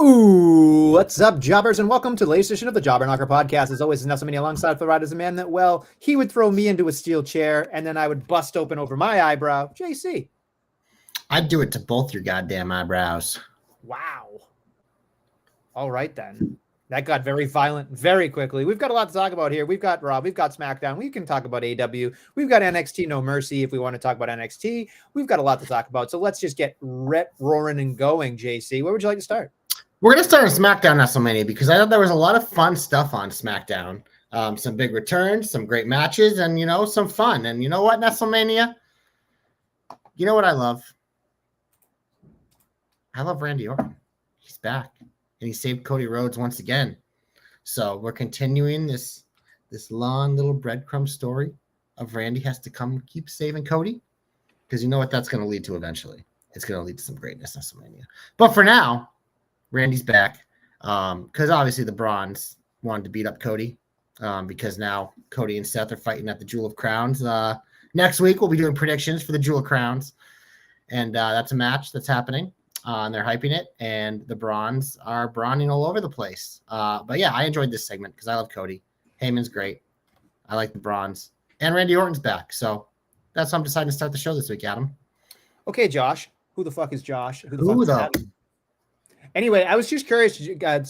Ooh, what's up, jobbers, and welcome to the latest edition of the Jobber Knocker podcast. As always, Nestlemania alongside the ride is a man that, well, he would throw me into a steel chair, and then I would bust open over my eyebrow. JC. I'd do it to both your goddamn eyebrows. Wow. All right, then. That got very violent very quickly. We've got a lot to talk about here. We've got Raw. We've got SmackDown. We can talk about AW. We've got NXT No Mercy if we want to talk about NXT. We've got a lot to talk about. So let's just get roaring and going, JC. Where would you like to start? We're going to start on SmackDown Nestlemania because I thought there was a lot of fun stuff on SmackDown. Some big returns, some great matches, and, some fun. And you know what, Nestlemania? You know what I love? I love Randy Orton. He's back. And he saved Cody Rhodes once again. So we're continuing this long little breadcrumb story of Randy has to come keep saving Cody. Because you know what that's going to lead to eventually. It's going to lead to some greatness, Nestlemania. But for now, Randy's back. Because obviously the Bronze wanted to beat up Cody. Because now Cody and Seth are fighting at the Jewel of Crowns. Next week, we'll be doing predictions for the Jewel of Crowns. And that's a match that's happening. And they're hyping it, and the Bronze are brawling all over the place. But yeah, I enjoyed this segment because I love Cody. Heyman's great. I like the Bronze. And Randy Orton's back. So that's why I'm deciding to start the show this week, Adam. Okay, Josh. Who the fuck is Josh? Who the fuck is Anyway, I was just curious.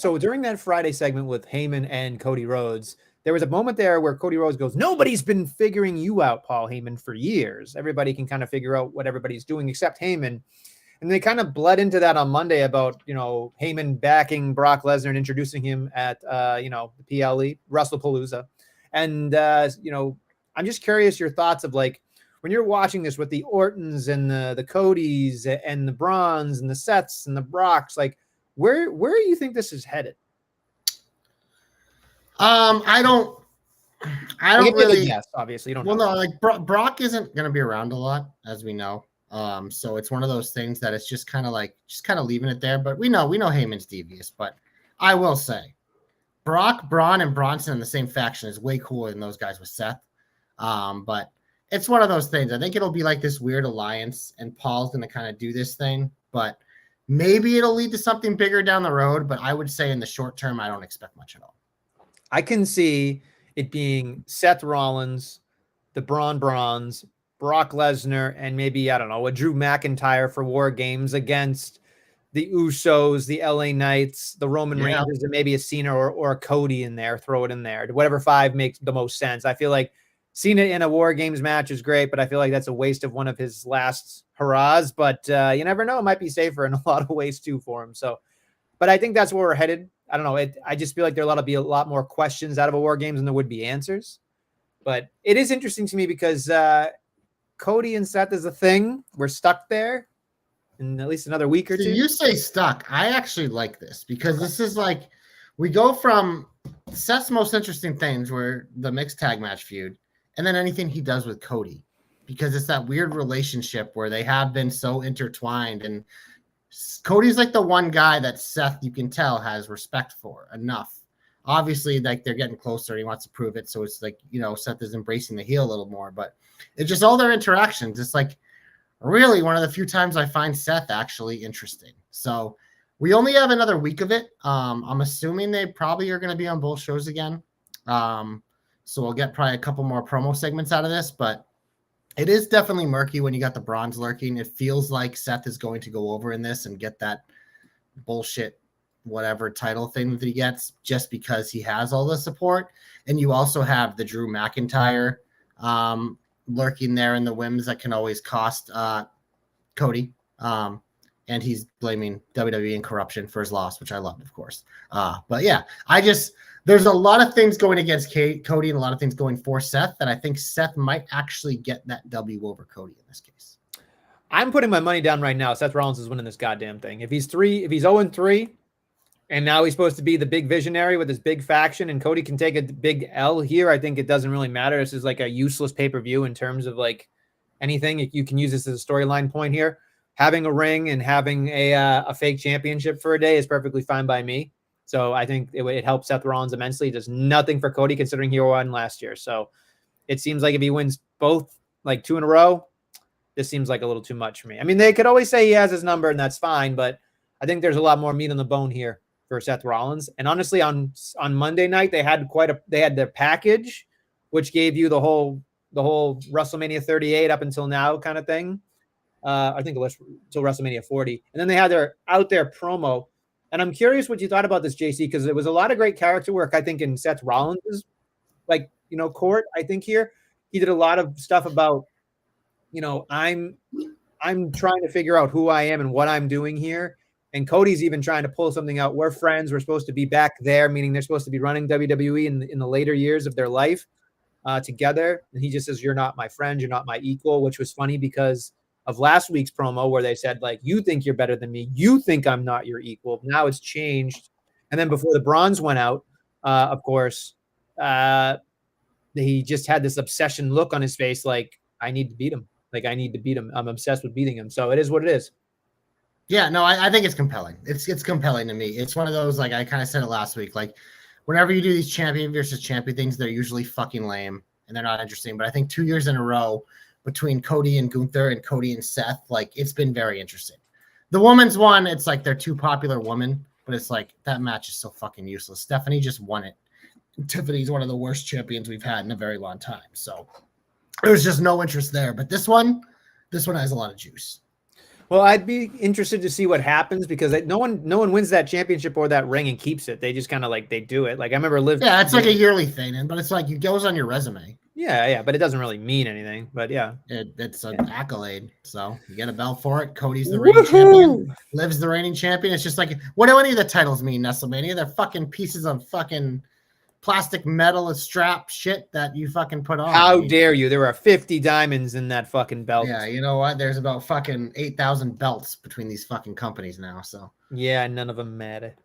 So during that Friday segment with Heyman and Cody Rhodes, there was a moment there where Cody Rhodes goes, "Nobody's been figuring you out, Paul Heyman, for years. Everybody can kind of figure out what everybody's doing except Heyman." And they kind of bled into that on Monday about, Heyman backing Brock Lesnar and introducing him at, the PLE, WrestlePalooza. And, I'm just curious your thoughts of, like, when you're watching this with the Ortons and the Codys and the Brons and the Seths and the Brocks, like, where do you think this is headed? I don't really guess, obviously. You don't know. No, like Brock isn't going to be around a lot, as we know. So it's one of those things that it's just kind of leaving it there. But we know Heyman's devious. But I will say, Brock, Braun, and Bronson in the same faction is way cooler than those guys with Seth. But it's one of those things. I think it'll be like this weird alliance, and Paul's going to kind of do this thing. But maybe it'll lead to something bigger down the road. But I would say in the short term, I don't expect much at all. I can see it being Seth Rollins, the Brons, Brock Lesnar, and maybe, I don't know, a Drew McIntyre for War Games against the Usos, the LA Knights, the Roman Reigns, and maybe a Cena or a Cody in there. Throw it in there. Whatever five makes the most sense. I feel like Cena in a War Games match is great, but I feel like that's a waste of one of his last hurrahs. But you never know. It might be safer in a lot of ways, too, for him. So, but I think that's where we're headed. I don't know. I just feel like there'll be a lot more questions out of a War Games than there would be answers. But it is interesting to me because Cody and Seth is a thing. We're stuck there in at least another week or two. You say stuck. I actually like this because this is like we go from Seth's most interesting things were the mixed tag match feud and then anything he does with Cody because it's that weird relationship where they have been so intertwined and Cody's like the one guy that Seth, you can tell, has respect for enough. Obviously, like they're getting closer. He wants to prove it. So it's like, Seth is embracing the heel a little more, but it's just all their interactions. It's like really one of the few times I find Seth actually interesting. So we only have another week of it. I'm assuming they probably are going to be on both shows again. So we'll get probably a couple more promo segments out of this, but it is definitely murky when you got the Bronze lurking. It feels like Seth is going to go over in this and get that bullshit whatever title thing that he gets just because he has all the support. And you also have the Drew McIntyre lurking there in the whims that can always cost Cody. And he's blaming WWE and corruption for his loss, which I loved, of course. But yeah, there's a lot of things going against Cody and a lot of ththings going for Seth that I think Seth might actually get that W over Cody in this case. I'm putting my money down right now. Seth Rollins is winning this goddamn thing. If he's 0-3, and now he's supposed to be the big visionary with his big faction, and Cody can take a big L here, I think it doesn't really matter. This is like a useless pay-per-view in terms of like anything. You can use this as a storyline point here. Having a ring and having a fake championship for a day is perfectly fine by me. So I think it helps Seth Rollins immensely. It does nothing for Cody considering he won last year. So it seems like if he wins both like 2 in a row, this seems like a little too much for me. I mean, they could always say he has his number and that's fine, but I think there's a lot more meat on the bone here for Seth Rollins. And honestly, on Monday night, they had their package, which gave you the whole WrestleMania 38 up until now kind of thing. I think it was until WrestleMania 40. And then they had their out there promo. And I'm curious what you thought about this, JC, because there was a lot of great character work, I think, in Seth Rollins' court. I think here he did a lot of stuff about, I'm trying to figure out who I am and what I'm doing here. And Cody's even trying to pull something out. We're friends. We're supposed to be back there, meaning they're supposed to be running WWE in the later years of their life together. And he just says, "You're not my friend. You're not my equal," which was funny because of last week's promo where they said, like, "You think you're better than me. You think I'm not your equal." Now it's changed. And then before the bronze went out, of course, he just had this obsession look on his face, like, I need to beat him. Like, I need to beat him. I'm obsessed with beating him. So it is what it is. Yeah, no, I think it's compelling. It's compelling to me. It's one of those, like, I kind of said it last week, like, whenever you do these champion versus champion things, they're usually fucking lame and they're not interesting. But I think 2 years in a row between Cody and Gunther and Cody and Seth, like, it's been very interesting. The women's one, it's like they're two popular women, but it's like that match is so fucking useless. Stephanie just won it. Tiffany's one of the worst champions we've had in a very long time. So there's just no interest there. But this one has a lot of juice. Well, I'd be interested to see what happens because no one wins that championship or that ring and keeps it. They just kind of they do it. Like I remember Liv. Yeah, it's like a yearly thing, but it's like it goes on your resume. Yeah, but it doesn't really mean anything. But yeah, it's an accolade. So you get a belt for it. Cody's the reigning champion. Liv's the reigning champion. It's just like, what do any of the titles mean, Nestlemania? They're fucking pieces of fucking plastic metal strap shit that you fucking put on. How dare you? There are 50 diamonds in that fucking belt. Yeah, you know what? There's about fucking 8,000 belts between these fucking companies now. So yeah, none of them matter.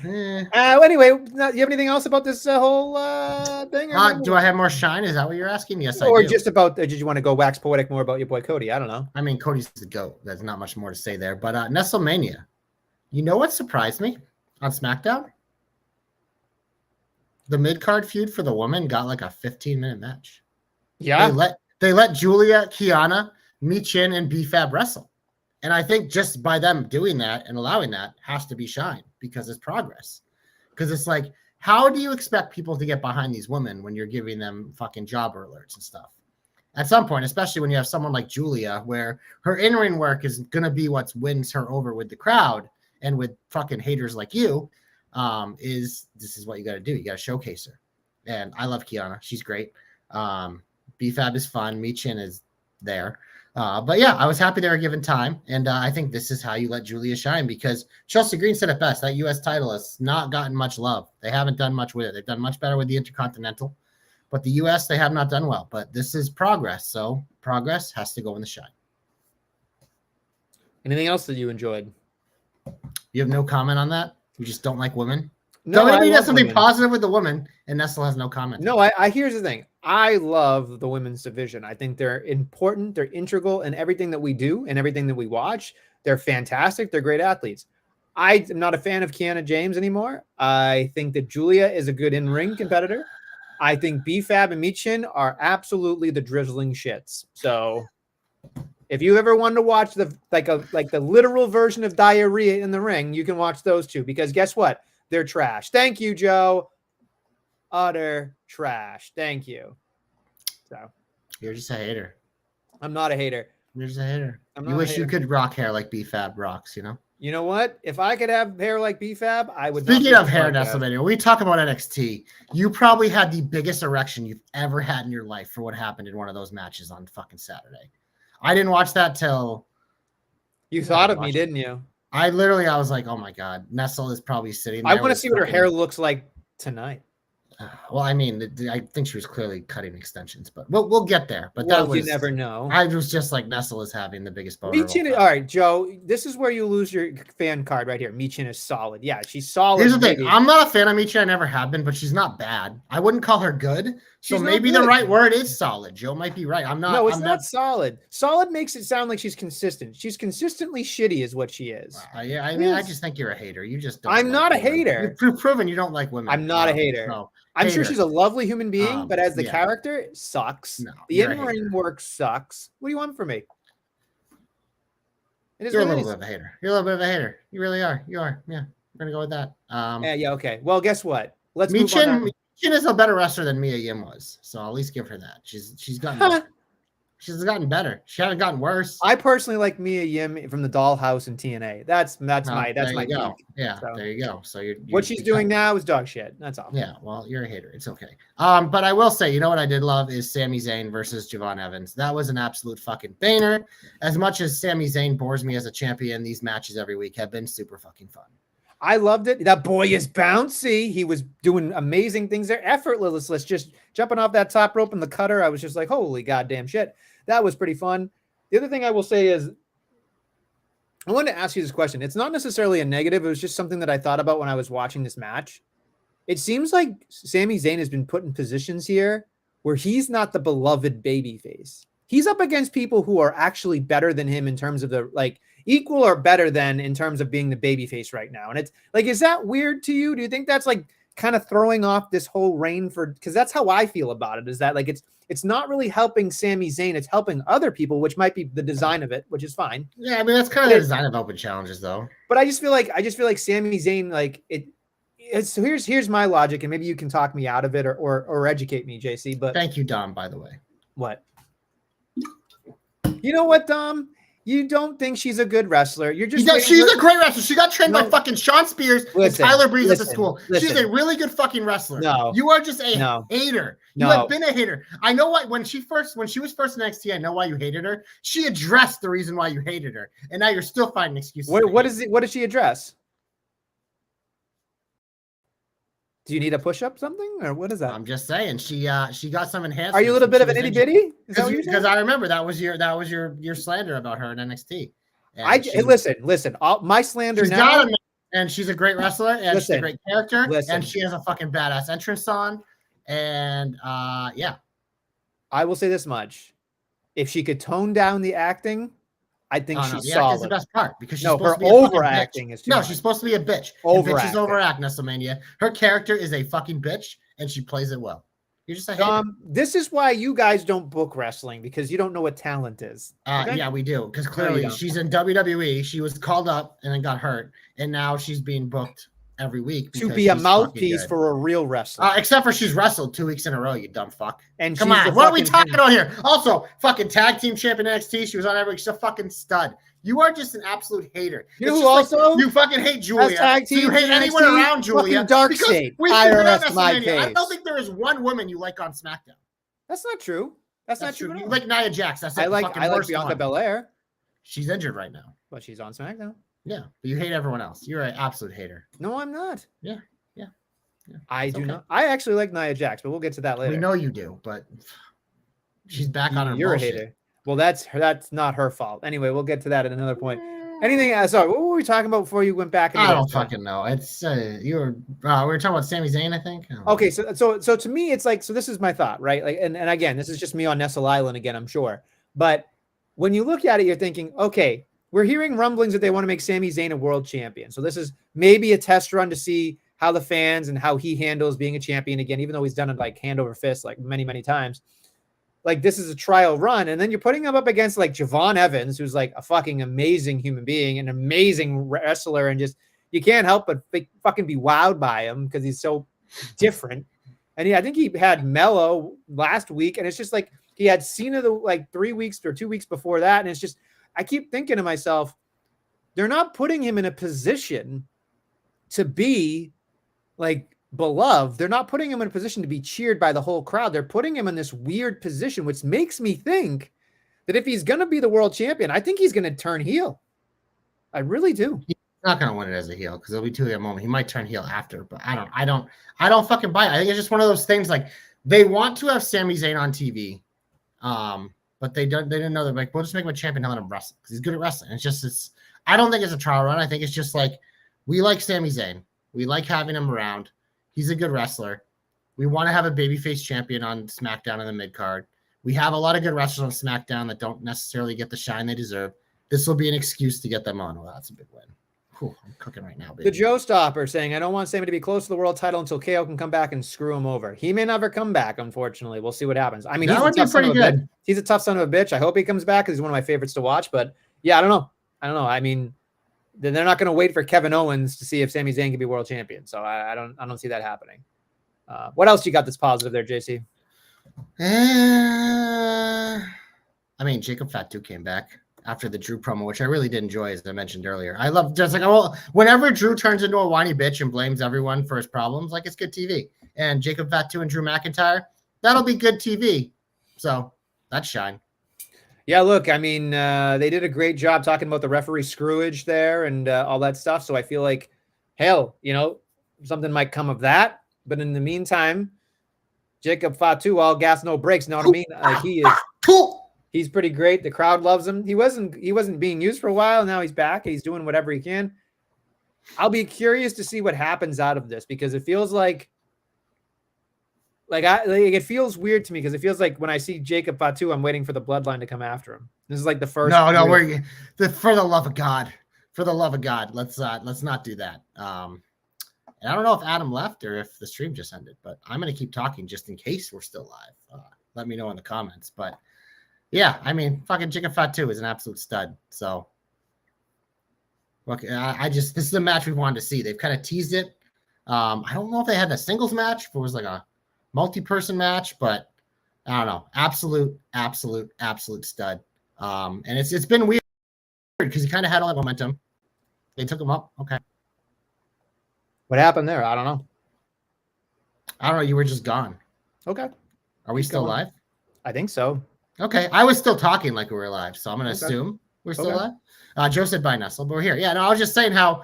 Anyway, you have anything else about this whole thing? Do I have more shine? Is that what you're asking? Yes, I do. Or just about, did you want to go wax poetic more about your boy Cody? I don't know. I mean, Cody's the GOAT. There's not much more to say there. But Nestlemania, you know what surprised me on SmackDown? The mid-card feud for the woman got like a 15-minute match. Yeah. They let Julia, Kiana, Michin, and B-Fab wrestle. And I think just by them doing that and allowing that has to be shine because it's progress. Because it's like, how do you expect people to get behind these women when you're giving them fucking jobber alerts and stuff? At some point, especially when you have someone like Julia, where her in-ring work is going to be what wins her over with the crowd and with fucking haters like you, this is what you got to do. You got to showcase her. And I love Kiana. She's great. B-Fab is fun. Michin is there. But yeah, I was happy they were given time. And I think this is how you let Julia shine because Chelsea Green said it best. That U.S. title has not gotten much love. They haven't done much with it. They've done much better with the Intercontinental. But the U.S., they have not done well. But this is progress. So progress has to go in the shine. Anything else that you enjoyed? You have no comment on that? You just don't like women? No, WWE does something positive with the woman, and Nestle has no comment. No, here's the thing. I love the women's division. I think they're important. They're integral in everything that we do and everything that we watch. They're fantastic. They're great athletes. I am not a fan of Kiana James anymore. I think that Julia is a good in-ring competitor. I think B-Fab and Michin are absolutely the drizzling shits. So if you ever wanted to watch the literal version of diarrhea in the ring, you can watch those two because guess what? They're trash. Thank you, Joe. Utter trash. Thank you. So you're just a hater. I'm not a hater. You're just a hater. You wish you could rock hair like B-Fab rocks, you know? You know what? If I could have hair like B-Fab, I would. Speaking of hair, Nestlemania, when we talk about NXT, you probably had the biggest erection you've ever had in your life for what happened in one of those matches on fucking Saturday. I didn't watch that till... You thought of me, didn't you? I was like, oh my God, Nestle is probably sitting there. I want to see what her hair looks like tonight. Well, I mean, I think she was clearly cutting extensions, but we'll get there. But you never know. I was just like, Nestle is having the biggest boner. Michin, all right, Joe, this is where you lose your fan card right here. Michin is solid. Yeah, she's solid. Here's the thing. I'm not a fan of Michin. I never have been, but she's not bad. I wouldn't call her good. So maybe the right word is solid. Joe might be right. No, it's not solid. Solid makes it sound like she's consistent. She's consistently shitty is what she is. Yeah, I mean, I just think you're a hater. You just don't. I'm not a hater. You've proven you don't like women. I'm not a hater. No. I'm sure she's a lovely human being, but as the character, it sucks. No, the in-ring work sucks. What do you want from me? It is You're a what it little is. bit of a hater. You're a little bit of a hater. You really are. You are. Yeah. We're gonna go with that. Yeah. Okay. Well, guess what? Let's move on. Michin is a better wrestler than Mia Yim was, so I'll at least give her that. She's gotten better. She's gotten better. She hasn't gotten worse. I personally like Mia Yim from the Dollhouse and TNA. That's my peak. Yeah, so, there you go. So what she's doing now is dog shit. That's all. Yeah, well, you're a hater. It's okay. But I will say, you know what I did love is Sami Zayn versus Javon Evans. That was an absolute fucking banger. As much as Sami Zayn bores me as a champion, these matches every week have been super fucking fun. I loved it. That boy is bouncy. He was doing amazing things there. Effortless. Just jumping off that top rope in the cutter. I was just like, holy goddamn shit. That was pretty fun. The other thing I will say is I wanted to ask you this question. It's not necessarily a negative. It was just something that I thought about when I was watching this match. It seems like Sami Zayn has been put in positions here where he's not the beloved babyface. He's up against people who are actually better than him in terms of the equal or better than in terms of being the babyface right now. And it's like, is that weird to you? Do you think that's kind of throwing off this whole reign because that's how I feel about it, is that it's not really helping Sami Zayn. It's helping other people, which might be the design of it, which is fine. Yeah. I mean, that's kind of the design of open challenges though. But I just feel like Sami Zayn, so here's my logic, and maybe you can talk me out of it or educate me, JC. But thank you, Dom, by the way. What? You know what, Dom? You don't think she's a good wrestler. You're just she's a great wrestler. She got trained by fucking Sean Spears and Tyler Breeze at the school. She's a really good fucking wrestler. No. You are just a hater. You have been a hater. I know why when she was first in NXT, I know why you hated her. She addressed the reason why you hated her. And now you're still finding excuses. What did she address? Do you need a push-up something, or what is that? I'm just saying she got some enhancements. Are you a little bit of an itty bitty? Because I remember that was your slander about her in NXT. Listen. My slander now. And she's a great wrestler, and she's a great character, and she has a fucking badass entrance on, and yeah. I will say this much: if she could tone down the acting, I think she's solid. That's the best part because she's her overacting is too much. She's supposed to be a bitch. Bitches overact, Nestlemania. Her character is a fucking bitch, and she plays it well. You're just a hater. This is why you guys don't book wrestling, because you don't know what talent is. Okay? Yeah, we do, because clearly she's in WWE. She was called up and then got hurt, and now she's being booked every week to be a mouthpiece for a real wrestler. Except for she's wrestled 2 weeks in a row, you dumb fuck. And come on, what are we talking about here? Also, fucking tag team champion NXT. She was on every. She's a fucking stud. You are just an absolute hater. You know who also? You fucking hate Julia. Tag team you hate anyone around Julia. Dark State. IRS my case. I don't think there is one woman you like on SmackDown. That's not true. That's not true. You like Nia Jax. That's I like Bianca Belair. She's injured right now, but she's on SmackDown. Yeah, but you hate everyone else. You're an absolute hater. No, I'm not. Yeah. I do not. I actually like Nia Jax, but we'll get to that later. We know you do, but she's back on her. You're bullshit. A hater. Well, that's not her fault. Anyway, we'll get to that at another point. Anything? Sorry, what were we talking about before you went back? I don't fucking know. It's we were talking about Sami Zayn, I think. Okay, so to me, it's like, so this is my thought, right? Like, and again, this is just me on Nestle Island again, I'm sure. But when you look at it, you're thinking, okay, we're hearing rumblings that they want to make Sami Zayn a world champion. So this is maybe a test run to see how the fans and how he handles being a champion again, even though he's done it like hand over fist, like many, many times. Like, this is a trial run. And then you're putting him up against like Javon Evans, who's like a fucking amazing human being, an amazing wrestler. And just, you can't help but fucking be wowed by him because he's so different. And I think he had Mello last week. And it's just like, he had Cena like 3 weeks or 2 weeks before that. And it's just, I keep thinking to myself, they're not putting him in a position to be like beloved. They're not putting him in a position to be cheered by the whole crowd. They're putting him in this weird position, which makes me think that if he's going to be the world champion, I think he's going to turn heel. I really do. He's not going to win it as a heel because it'll be too late a moment. He might turn heel after, but I don't fucking buy it. I think it's just one of those things like they want to have Sami Zayn on TV. But they didn't know. They're like, we'll just make him a champion and let him wrestle because he's good at wrestling. I don't think it's a trial run. I think it's just like, we like Sami Zayn. We like having him around. He's a good wrestler. We want to have a babyface champion on SmackDown in the mid card. We have a lot of good wrestlers on SmackDown that don't necessarily get the shine they deserve. This will be an excuse to get them on. Well, that's a big win. Cool. I'm cooking right now, baby. The Joe Stopper saying, I don't want Sami to be close to the world title until KO can come back and screw him over. He may never come back, unfortunately. We'll see what happens. I mean, he's a tough son of a bitch. He's a tough son of a bitch. I hope he comes back because he's one of my favorites to watch. But yeah, I don't know. I don't know. I mean, then they're not going to wait for Kevin Owens to see if Sami Zayn can be world champion. So I don't see that happening. What else you got that's positive there, JC? I mean, Jacob Fatu came back after the Drew promo, which I really did enjoy, as I mentioned earlier. I love just like, well, whenever Drew turns into a whiny bitch and blames everyone for his problems, like, it's good TV. And Jacob Fatu and Drew McIntyre, that'll be good TV. So that's shine. Yeah, look, I mean, they did a great job talking about the referee screwage there and all that stuff. So I feel like, hell, something might come of that. But in the meantime, Jacob Fatu, all gas, no brakes. You know what I mean? Like, he's pretty great. The crowd loves him. He wasn't being used for a while. Now he's back. He's doing whatever he can. I'll be curious to see what happens out of this, because it feels like it feels weird to me, because it feels like when I see Jacob Fatu, I'm waiting for the bloodline to come after him. This is like the first. No, for the love of God, let's not do that. And I don't know if Adam left or if the stream just ended, but I'm going to keep talking just in case we're still live. Let me know in the comments. But yeah, I mean, fucking Jacob Fatu is an absolute stud. So look, this is the match we wanted to see. They've kind of teased it. I don't know if they had a singles match, if it was like a multi-person match, but I don't know. Absolute stud. And it's been weird because he kind of had all that momentum. They took him up. Okay. What happened there? I don't know. You were just gone. Okay. Are we still live? I think so. Okay. I was still talking like we were live, so I'm going to assume we're still live. Joe said bye, Nestle, but we're here. Yeah, no, I was just saying how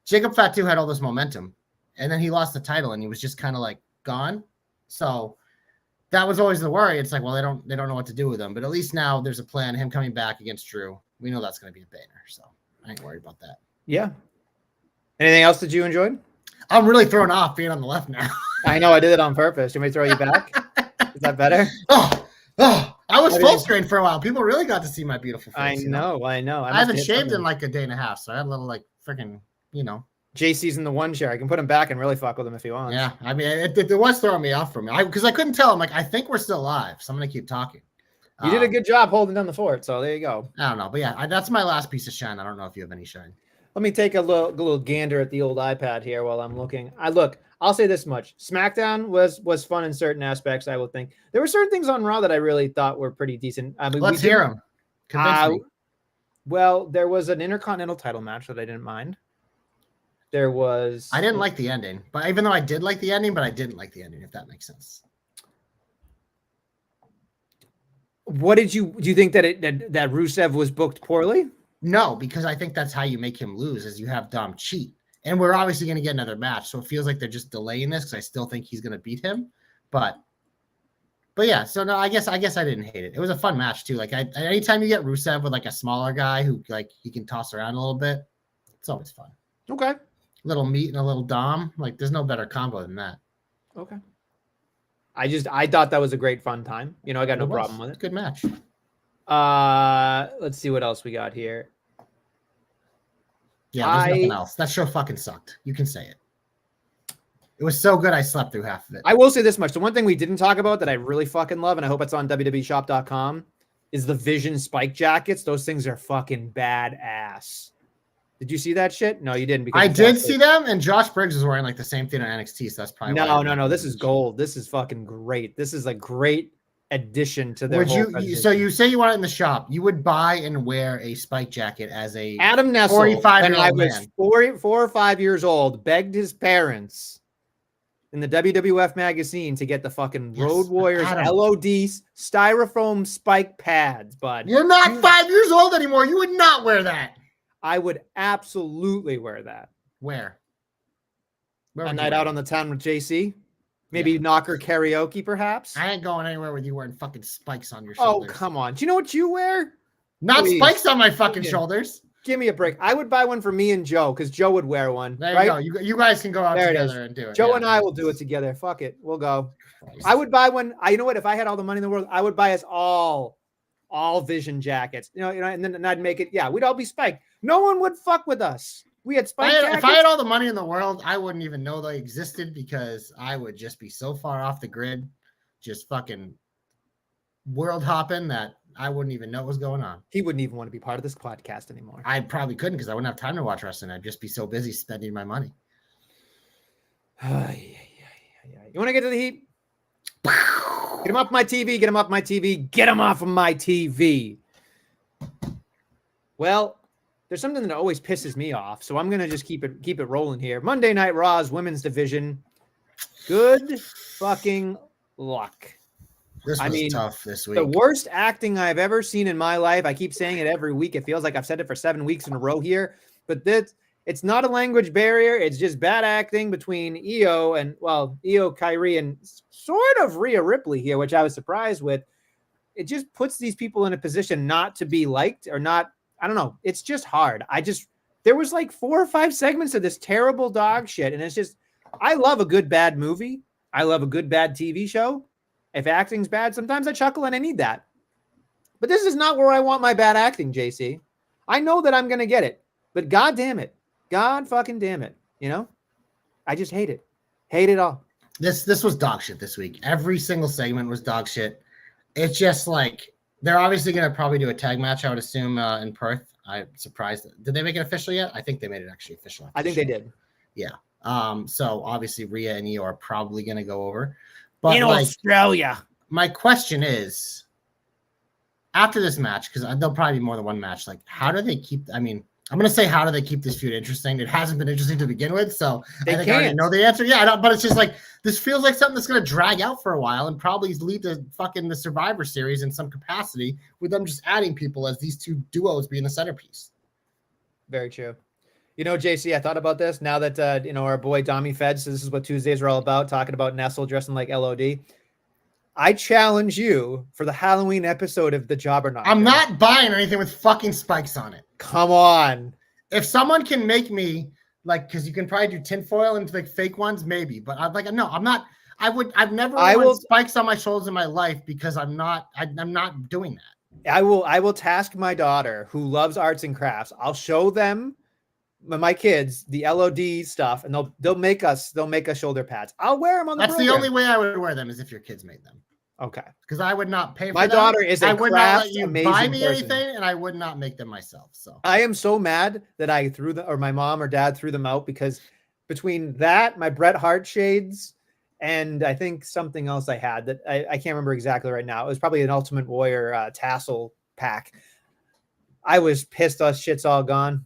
Jacob Fatu had all this momentum, and then he lost the title, and he was just kind of like gone. So that was always the worry. It's like, well, they don't know what to do with him, but at least now there's a plan. Him coming back against Drew, we know that's going to be a banger, so I ain't worried about that. Yeah. Anything else that you enjoyed? I'm really thrown off being on the left now. I know, I did it on purpose. You want me to throw you back? Is that better? I was full screen for a while. People really got to see my beautiful face. I know. I haven't shaved in like a day and a half, so I had a little like freaking, JC's in the one chair. I can put him back and really fuck with him if he wants. Yeah, I mean, it was throwing me off for me because I couldn't tell. I'm like, I think we're still live, so I'm gonna keep talking. You did a good job holding down the fort, so there you go. I don't know, but yeah, that's my last piece of shine. I don't know if you have any shine. Let me take a little gander at the old iPad here while I'm looking. I'll say this much. SmackDown was fun in certain aspects, I will think. There were certain things on Raw that I really thought were pretty decent. I mean, let's hear them. Convince me. Well, there was an Intercontinental title match that I didn't mind. I didn't like the ending, but even though I did like the ending, but I didn't like the ending, if that makes sense. What do you think that Rusev was booked poorly? No, because I think that's how you make him lose, is you have Dom cheat. And we're obviously going to get another match, so it feels like they're just delaying this because I still think he's going to beat him. But yeah, so no, I guess I didn't hate it. It was a fun match too. Like anytime you get Rusev with like a smaller guy who like he can toss around a little bit, it's always fun. Okay. Little meat and a little Dom, like there's no better combo than that. Okay. I thought that was a great fun time. I got no problem with it. Good match. Let's see what else we got here. Yeah, there's nothing else. That show fucking sucked. You can say it. It was so good I slept through half of it. I will say this much. The one thing we didn't talk about that I really fucking love, and I hope it's on WWEshop.com, is the Vision spike jackets. Those things are fucking badass. Did you see that shit? No, you didn't. I did see them, and Josh Briggs was wearing like the same thing on NXT, so that's probably no. This is gold. This is fucking great. This is a great addition to their so you say you want it in the shop. You would buy and wear a spike jacket as a Adam Nestle, 45-year-old man. 4 or 5 years old, begged his parents in the WWF magazine to get the fucking Road Warriors LOD styrofoam spike pads, bud. You're not 5 years old anymore. You would not wear that. I would absolutely wear that. Where a night out on the town with JC? Maybe Knocker karaoke, perhaps? I ain't going anywhere with you wearing fucking spikes on your shoulders. Oh, come on. Do you know what you wear? Not spikes on my fucking shoulders. Give me a break. I would buy one for me and Joe, because Joe would wear one. There you go. You guys can go out together and do it. Joe and I will do it together. Fuck it. We'll go. Christ. I would buy one. You know what? If I had all the money in the world, I would buy us all Vision jackets. And then I'd make it. Yeah, we'd all be spiked. No one would fuck with us. We had spike jackets. If I had all the money in the world, I wouldn't even know they existed because I would just be so far off the grid, just fucking world hopping that I wouldn't even know what was going on. He wouldn't even want to be part of this podcast anymore. I probably couldn't because I wouldn't have time to watch wrestling. I'd just be so busy spending my money. You want to get to the heat? Get him off my TV. Get him off my TV. Get him off of my TV. Well, there's something that always pisses me off, so I'm gonna just keep it rolling here. Monday Night Raw's women's division. Good fucking luck. This was tough this week. The worst acting I've ever seen in my life. I keep saying it every week. It feels like I've said it for 7 weeks in a row here, but it's not a language barrier. It's just bad acting between Io Kyrie and sort of Rhea Ripley here, which I was surprised with. It just puts these people in a position not to be liked or not. I don't know. It's just hard. There was like 4 or 5 segments of this terrible dog shit. And it's just, I love a good, bad movie. I love a good, bad TV show. If acting's bad, sometimes I chuckle and I need that. But this is not where I want my bad acting, JC. I know that I'm going to get it, but God damn it. God fucking damn it. You know, I just hate it. Hate it all. This was dog shit this week. Every single segment was dog shit. It's just like, they're obviously going to probably do a tag match, I would assume, in Perth. I'm surprised. Did they make it official yet? I think they made it actually official. I think they did. Yeah. So obviously Rhea and Io are probably going to go over. But in Australia. My question is, after this match, because there'll probably be more than one match, like, how do they keep, I'm going to say, how do they keep this feud interesting? It hasn't been interesting to begin with, so I think I already know the answer. Yeah, but it's just like, this feels like something that's going to drag out for a while and probably lead to fucking the Survivor Series in some capacity, with them just adding people as these two duos being the centerpiece. Very true. You know, JC, I thought about this now that, our boy Dommy Feds, so this is what Tuesdays are all about, talking about Nestle dressing like LOD. I challenge you for the Halloween episode of The Job or Not. I'm not buying anything with fucking spikes on it. Come on. If someone can make me, like, because you can probably do tinfoil and like fake ones, maybe. But I'm like, no, I'm not. I've never worn spikes on my shoulders in my life because I'm not doing that. I will task my daughter who loves arts and crafts. I'll show them my kids the LOD stuff, and they'll make us shoulder pads. I'll wear them on the That's program. The only way I would wear them is if your kids made them. Okay. Because I would not pay for my them. daughter is a I would not let you amazing buy me person. anything, and I would not make them myself. So I am so mad that I threw or my mom or dad threw them out, because between that, my Bret Hart shades, and I think something else I had that I can't remember exactly right now. It was probably an Ultimate Warrior tassel pack. I was pissed us shit's all gone,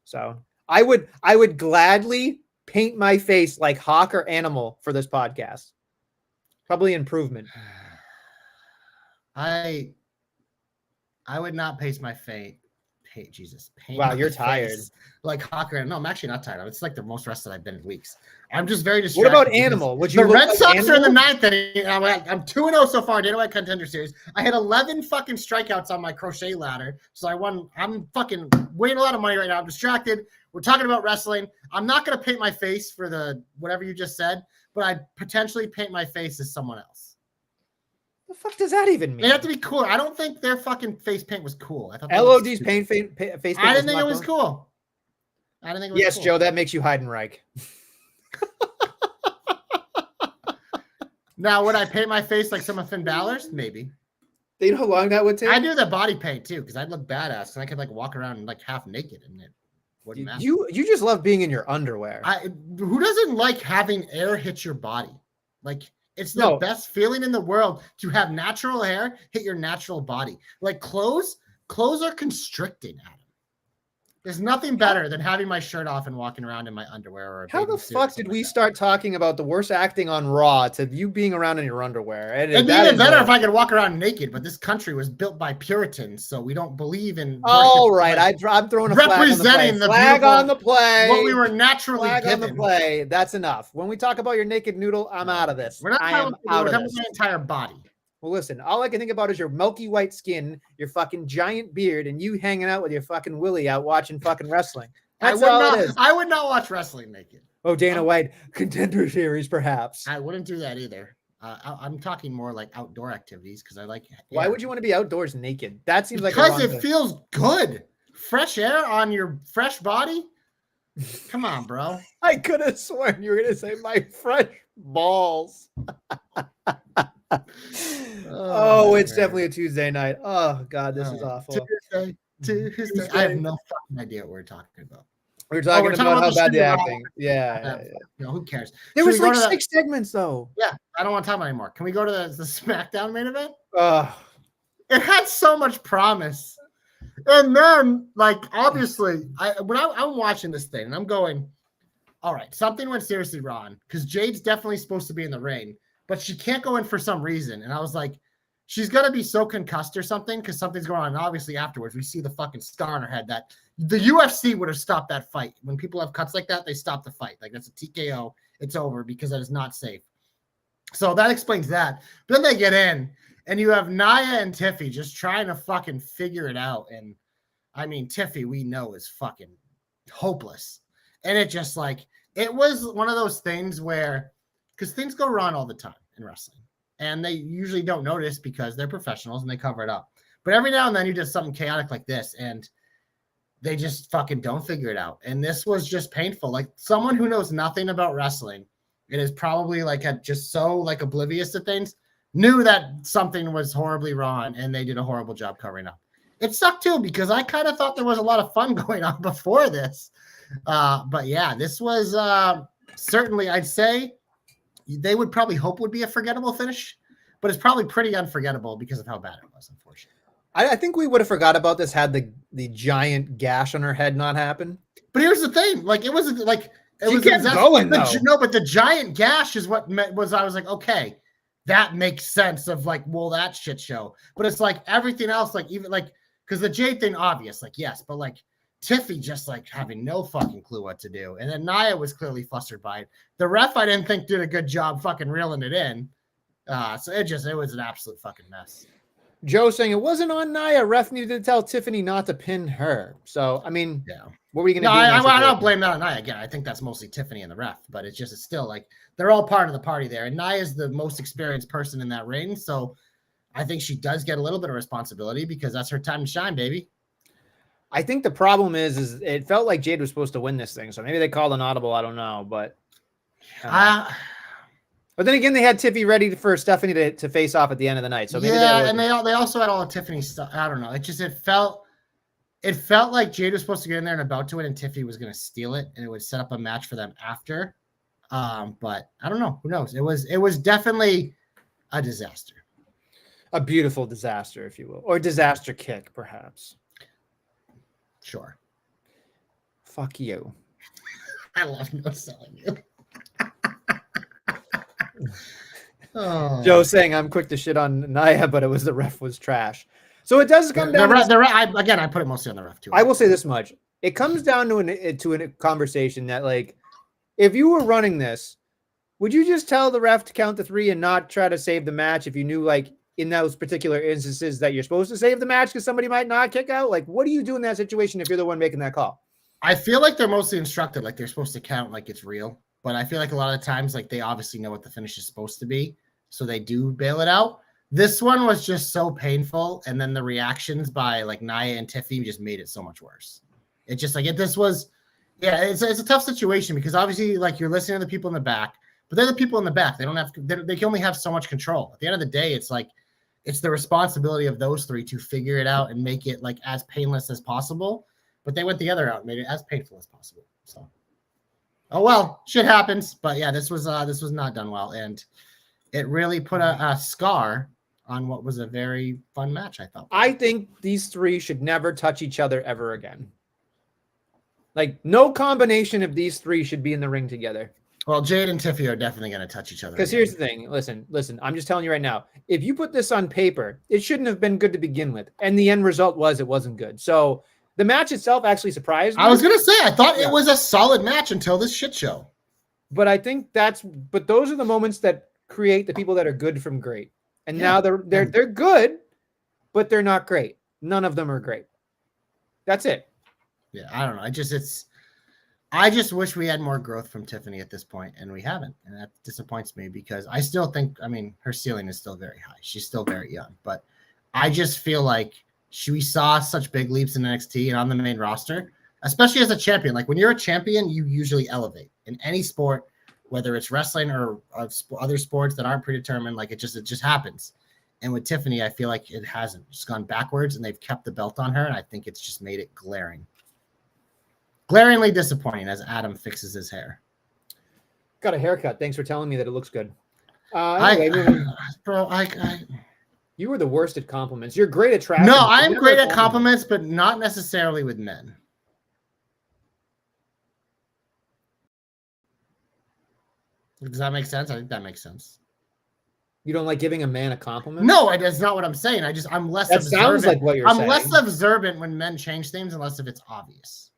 So I would gladly paint my face like Hawk or Animal for this podcast. Probably improvement. I would not pace my fate. Jesus. Wow, you're tired. Like Hawk or no, I'm actually not tired. It's like the most rested I've been in weeks. I'm just very distracted. What about Animal? Would you the Red like Sox Animal? are in the 9th inning. I'm 2-0 so far. Dana White Contender Series. I had 11 fucking strikeouts on my crochet ladder. So I won. I'm fucking winning a lot of money right now. I'm distracted. We're talking about wrestling. I'm not going to paint my face for the whatever you just said, but I'd potentially paint my face as someone else. The fuck does that even mean? They have to be cool. I don't think their fucking face paint was cool. I thought LOD's face paint. I didn't think it was cool. I didn't think it was Yes, cool. Joe, that makes you Heidenreich. Now, would I paint my face like some of Finn Balor's? Maybe. Do you know how long that would take? I do the body paint too, because I'd look badass and I could like walk around like half naked in it. Wouldn't matter. You just love being in your underwear. Who doesn't like having air hit your body? Like, it's the best feeling in the world to have natural hair hit your natural body. Like clothes are constricting, Adam. There's nothing better than having my shirt off and walking around in my underwear. Or how the fuck did we start talking about the worst acting on Raw to you being around in your underwear? It'd be even better if I could walk around naked, but this country was built by Puritans, so we don't believe in. All right, I'm throwing a representing flag on the play. What we were naturally flag given. On the play. That's enough. When we talk about your naked noodle, I'm out of this. We're not talking about my entire body. Well, listen, all I can think about is your milky white skin, your fucking giant beard, and you hanging out with your fucking willy out watching fucking wrestling. That's all it is. I would not watch wrestling naked. Oh, Dana White, Contender Series, perhaps. I wouldn't do that either. I'm talking more like outdoor activities because I like. Why would you want to be outdoors naked? That seems like because it feels good. Fresh air on your fresh body. Come on, bro. I could have sworn you were going to say my fresh balls. Oh, it's definitely a Tuesday night. Oh God, this is awful. Tuesday. I have no fucking idea what we're talking about. We're talking about how bad the Shooter acting. Yeah. Who cares? There was like 6 segments though. Yeah, I don't want to talk about it anymore. Can we go to the SmackDown main event? It had so much promise. And then, like, obviously, when I'm watching this thing and I'm going, all right, something went seriously wrong because Jade's definitely supposed to be in the ring, but she can't go in for some reason. And I was like, she's going to be so concussed or something because something's going on. And obviously, afterwards, we see the fucking scar on her head that the UFC would have stopped that fight. When people have cuts like that, they stop the fight. Like, that's a TKO. It's over because that is not safe. So that explains that. Then they get in, and you have Nia and Tiffy just trying to fucking figure it out. And, I mean, Tiffy, we know, is fucking hopeless. And it just, like, it was one of those things where, because things go wrong all the time in wrestling. And they usually don't notice because they're professionals and they cover it up. But every now and then you do something chaotic like this, and they just fucking don't figure it out. And this was just painful. Like, someone who knows nothing about wrestling, it is probably like just so like oblivious to things, knew that something was horribly wrong, and they did a horrible job covering up. It sucked too because I kind of thought there was a lot of fun going on before this. But yeah, this was certainly, I'd say, they would probably hope would be a forgettable finish, but it's probably pretty unforgettable because of how bad it was, unfortunately. I think we would have forgot about this had the giant gash on her head not happened. But here's the thing: like, it wasn't like it was kept going. No, but the giant gash is what was. I was like, okay, that makes sense. Of like, well, that shit show. But it's like everything else, like even like because the Jade thing, obvious, like yes, but like Tiffy just like having no fucking clue what to do, and then Nia was clearly flustered by it. The ref, I didn't think did a good job fucking reeling it in. So it was an absolute fucking mess. Joe saying it wasn't on Nia. Ref needed to tell Tiffany not to pin her. So, I mean, yeah. What were you going to do? I don't blame that on Nia. Again, I think that's mostly Tiffany and the ref, but it's still like they're all part of the party there. And Nia's the most experienced person in that ring. So I think she does get a little bit of responsibility because that's her time to shine, baby. I think the problem is it felt like Jade was supposed to win this thing. So maybe they called an audible. I don't know. But but then again, they had Tiffy ready for Stephanie to face off at the end of the night. So maybe and they also had all of Tiffany's stuff. I don't know. It felt like Jade was supposed to get in there and about to win, and Tiffy was going to steal it, and it would set up a match for them after. But I don't know. Who knows? It was definitely a disaster. A beautiful disaster, if you will, or disaster kick, perhaps. Sure. Fuck you. I love no selling you. Oh. Joe saying I'm quick to shit on Nia, but it was the ref was trash. So it does come down. I put it mostly on the ref too. I will say this much: it comes down to a conversation that, like, if you were running this, would you just tell the ref to count to 3 and not try to save the match if you knew, like, in those particular instances that you're supposed to save the match because somebody might not kick out? Like, what do you do in that situation if you're the one making that call? I feel like they're mostly instructed, like they're supposed to count like it's real. But I feel like a lot of times, like, they obviously know what the finish is supposed to be, so they do bail it out. This one was just so painful, and then the reactions by like Nia and Tiffy just made it so much worse. It just like it's a tough situation because obviously, like, you're listening to the people in the back, but they're the people in the back. They can only have so much control. At the end of the day, it's like it's the responsibility of those three to figure it out and make it like as painless as possible. But they went the other route and made it as painful as possible. So. Oh well, shit happens, but yeah, this was not done well, and it really put a scar on what was a very fun match, I thought. I think these three should never touch each other ever again. Like, no combination of these three should be in the ring together. Well, Jade and Tiffy are definitely going to touch each other. Because here's the thing. Listen. I'm just telling you right now. If you put this on paper, it shouldn't have been good to begin with, and the end result was it wasn't good. So. The match itself actually surprised me. I was going to say, I thought it was a solid match until this shit show. But I think but those are the moments that create the people that are good from great. And now they're good, but they're not great. None of them are great. That's it. Yeah, I don't know. I just wish we had more growth from Tiffany at this point, and we haven't. And that disappoints me because I still think, her ceiling is still very high. She's still very young. But I just feel like we saw such big leaps in NXT and on the main roster, especially as a champion. Like, when you're a champion, you usually elevate in any sport, whether it's wrestling or other sports that aren't predetermined. Like, it just happens. And with Tiffany, I feel like it hasn't. It's gone backwards, and they've kept the belt on her, and I think it's just made it glaringly disappointing as Adam fixes his hair. Got a haircut. Thanks for telling me that it looks good. Bro, you were the worst at compliments. You're great at trashing. No, I am great at compliments, but not necessarily with men. Does that make sense? I think that makes sense. You don't like giving a man a compliment? No, that's not what I'm saying. I'm less that observant. Sounds like what you're saying. I'm less observant when men change things unless if it's obvious.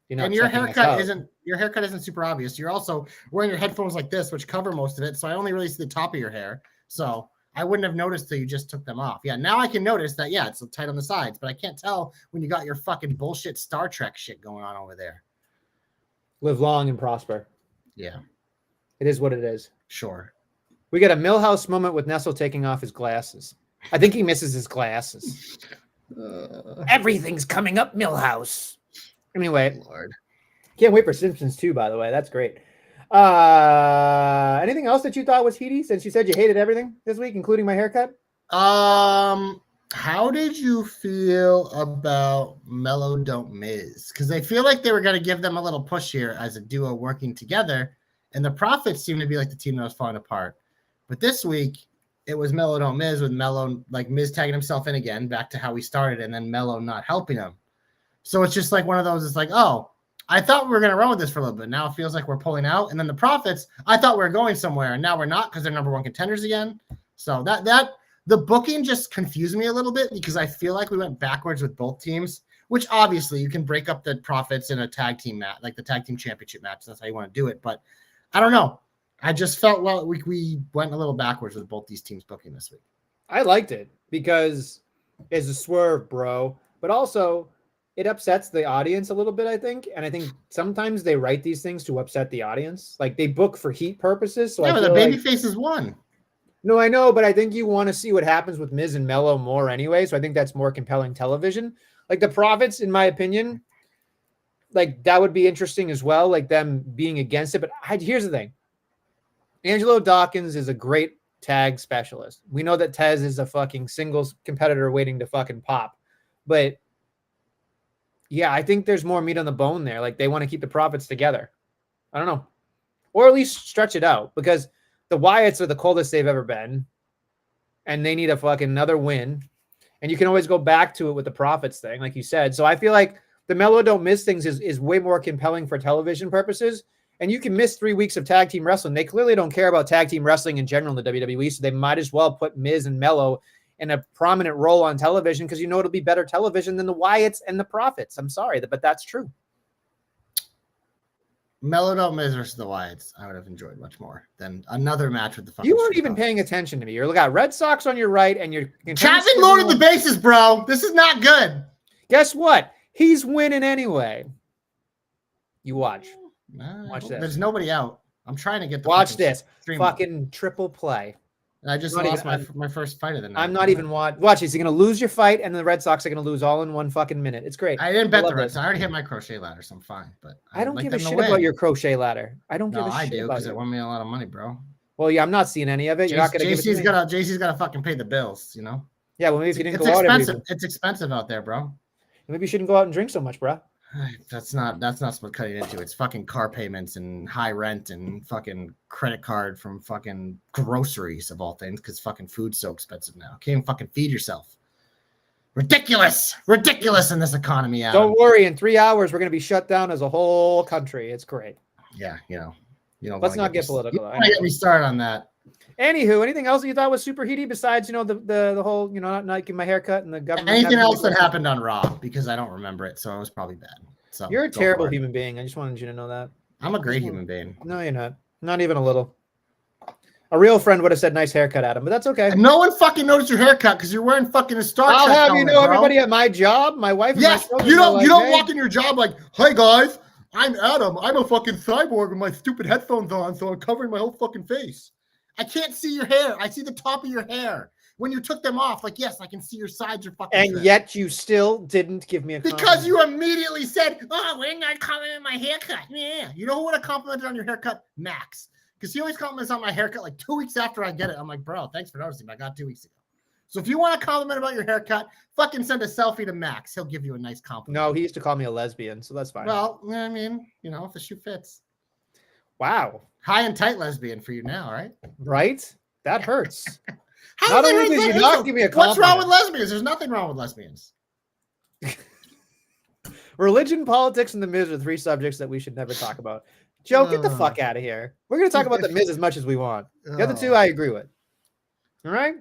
And your haircut isn't super obvious. You're also wearing your headphones like this, which cover most of it. So I only really see the top of your hair. So I wouldn't have noticed till you just took them off. Yeah, now I can notice that, yeah, it's tight on the sides, but I can't tell when you got your fucking bullshit Star Trek shit going on over there. Live long and prosper. Yeah. It is what it is. Sure. We got a Millhouse moment with Nestle taking off his glasses. I think he misses his glasses. Everything's coming up, Millhouse. Anyway, Lord. Can't wait for Simpsons too, by the way. That's great. Anything else that you thought was heaty since you said you hated everything this week, including my haircut? How did you feel about Mello Don't Miz? Because I feel like they were going to give them a little push here as a duo working together, and the Profits seemed to be like the team that was falling apart. But this week, it was Mello Don't Miz with Mello, like Miz tagging himself in again, back to how he started, and then Mello not helping him. So it's just like one of those, it's like, oh, I thought we were going to run with this for a little bit. Now it feels like we're pulling out. And then the Profits, I thought we were going somewhere, and now we're not because they're number one contenders again. So the booking just confused me a little bit because I feel like we went backwards with both teams, which obviously you can break up the Profits in a tag team match, like the tag team championship match. That's how you want to do it. But I don't know. I just felt we went a little backwards with both these teams booking this week. I liked it because it's a swerve, bro. But also, it upsets the audience a little bit, I think. And I think sometimes they write these things to upset the audience. Like they book for heat purposes. So yeah, but the baby faces won. No, I know, but I think you want to see what happens with Miz and Mello more anyway. So I think that's more compelling television. Like the Profits, in my opinion, like that would be interesting as well, like them being against it. But here's the thing. Angelo Dawkins is a great tag specialist. We know that Tez is a fucking singles competitor waiting to fucking pop. But yeah, I think there's more meat on the bone there. Like they want to keep the Profits together. I don't know. Or at least stretch it out because the Wyatts are the coldest they've ever been. And they need a fucking another win. And you can always go back to it with the Profits thing, like you said. So I feel like the Mello Don't Miss things is way more compelling for television purposes. And you can miss 3 weeks of tag team wrestling. They clearly don't care about tag team wrestling in general in the WWE, so they might as well put Miz and Mello in a prominent role on television because you know it'll be better television than the Wyatts and the Profits. I'm sorry, but that's true. Mello Don't Miz versus the Wyatts, I would have enjoyed much more than another match with the fucking. You weren't even paying attention to me. You're got Red Sox on your right, and you're Chapman loaded the bases, bro. This is not good. Guess what? He's winning anyway. You watch. Watch this. There's nobody out. I'm trying to get the watch this stream fucking triple play. I just lost my first fight of the night. I'm not even watch. Is he going to lose your fight, and the Red Sox are going to lose all in one fucking minute? It's great. I didn't bet the Red Sox. I already hit my crochet ladder, so I'm fine. But I don't give a shit about your crochet ladder. I don't give a shit. I do because it won me a lot of money, bro. Well, yeah, I'm not seeing any of it. You're not going to. JC's got to fucking pay the bills, you know. Yeah, well, maybe if you didn't go out. It's expensive out there, bro. Maybe you shouldn't go out and drink so much, bro. That's not what cutting into. It's fucking car payments and high rent and fucking credit card from fucking groceries of all things because fucking food's so expensive now. Can't even fucking feed yourself. Ridiculous in this economy. Adam. Don't worry. In 3 hours, we're going to be shut down as a whole country. It's great. Yeah, you know. Let's not get political. You get me started on that. Anywho, anything else that you thought was super heaty besides, the whole, not getting my haircut and the government? Anything else that happened on Raw because I don't remember it, so it was probably bad. So you're a terrible human being. I just wanted you to know that. I'm a great human being. No, you're not. Not even a little. A real friend would have said nice haircut, Adam, but that's okay. And no one fucking noticed your haircut because you're wearing fucking a Star Trek. I'll have you know, everybody at my job, my wife. And yes, you don't walk in your job like, hey guys, I'm Adam. I'm a fucking cyborg with my stupid headphones on, so I'm covering my whole fucking face. I can't see your hair. I see the top of your hair. When you took them off, like, yes, I can see your sides are fucking. And yet you still didn't give me a compliment. Because you immediately said, oh, we're not complimenting my haircut. Yeah. You know who would have complimented on your haircut? Max. Because he always compliments on my haircut like 2 weeks after I get it. I'm like, bro, thanks for noticing. I got 2 weeks ago. So if you want a compliment about your haircut, fucking send a selfie to Max. He'll give you a nice compliment. No, he used to call me a lesbian, so that's fine. Well, I mean, if the shoe fits. Wow. High and tight lesbian for you now, right? Right? That hurts. How Not does only that did you hurt? not give me a compliment. What's wrong with lesbians? There's nothing wrong with lesbians. Religion, politics, and the Miz are 3 subjects that we should never talk about. Joe, get the fuck out of here. We're going to talk about the Miz as much as we want. The other 2 I agree with. All right?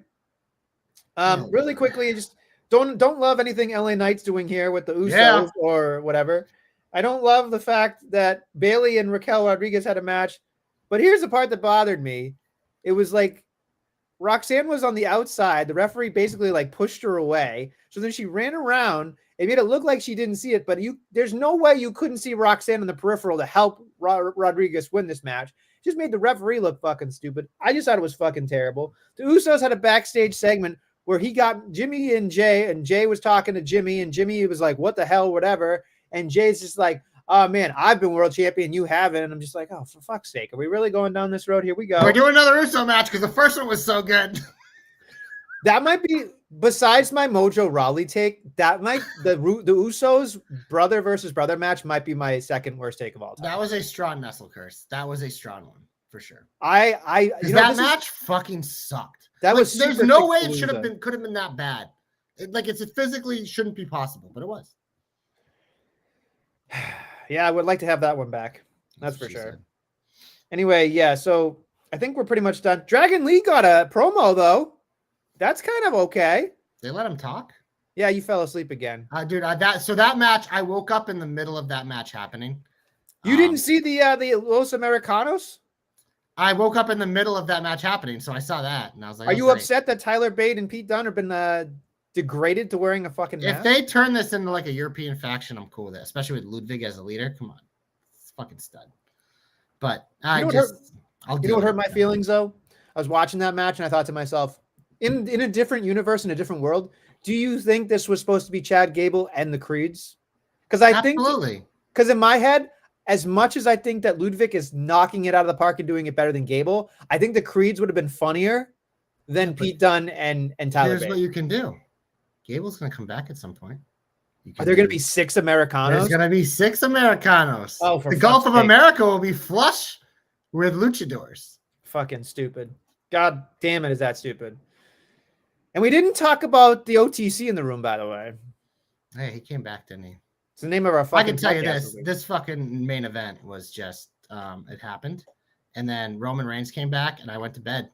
Really quickly, just don't love anything LA Knight's doing here with the Usos or whatever. I don't love the fact that Bayley and Raquel Rodriguez had a match. But here's the part that bothered me. It was like Roxanne was on the outside. The referee basically like pushed her away. So then she ran around. It made it look like she didn't see it, but there's no way you couldn't see Roxanne in the peripheral to help Rodriguez win this match. It just made the referee look fucking stupid. I just thought it was fucking terrible. The Usos had a backstage segment where he got Jimmy and Jay was talking to Jimmy, and Jimmy was like, what the hell, whatever. And Jay's just like, oh, man, I've been world champion. You haven't. And I'm just like, oh, for fuck's sake. Are we really going down this road? Here we go. We're doing another Uso match because the first one was so good. That might be, besides my Mojo Rawley take, that might, the Usos brother versus brother match might be my second worst take of all time. That was a strong Nestle curse. That was a strong one for sure. That match fucking sucked. That was there's no way it could have been that bad. It physically shouldn't be possible, but it was. Yeah, I would like to have that one back. That's for sure. Said. Anyway, yeah, so I think we're pretty much done. Dragon Lee got a promo, though. That's kind of okay. They let him talk? Yeah, you fell asleep again. Dude, that match, I woke up in the middle of that match happening. You didn't see the Los Americanos? I woke up in the middle of that match happening, so I saw that, and I was like, are you upset that Tyler Bate and Pete Dunne have been degraded to wearing a fucking mask? If they turn this into like a European faction, I'm cool with it, especially with Ludwig as a leader. Come on. It's fucking stud. But you know what hurt my feelings, though? I was watching that match, and I thought to myself, in a different universe, in a different world, do you think this was supposed to be Chad Gable and the Creeds? Because Absolutely. Because in my head, as much as I think that Ludwig is knocking it out of the park and doing it better than Gable, I think the Creeds would have been funnier than Pete Dunne and Tyler Here's Bate. What you can do. Gable's going to come back at some point. Are there going to be 6 Americanos? There's going to be 6 Americanos. Oh, for the Gulf of America will be flush with luchadors. Fucking stupid. God damn it, is that stupid. And we didn't talk about the OTC in the room, by the way. Hey, he came back, didn't he? It's the name of our fucking I can tell you this. This fucking main event was just, it happened. And then Roman Reigns came back, and I went to bed.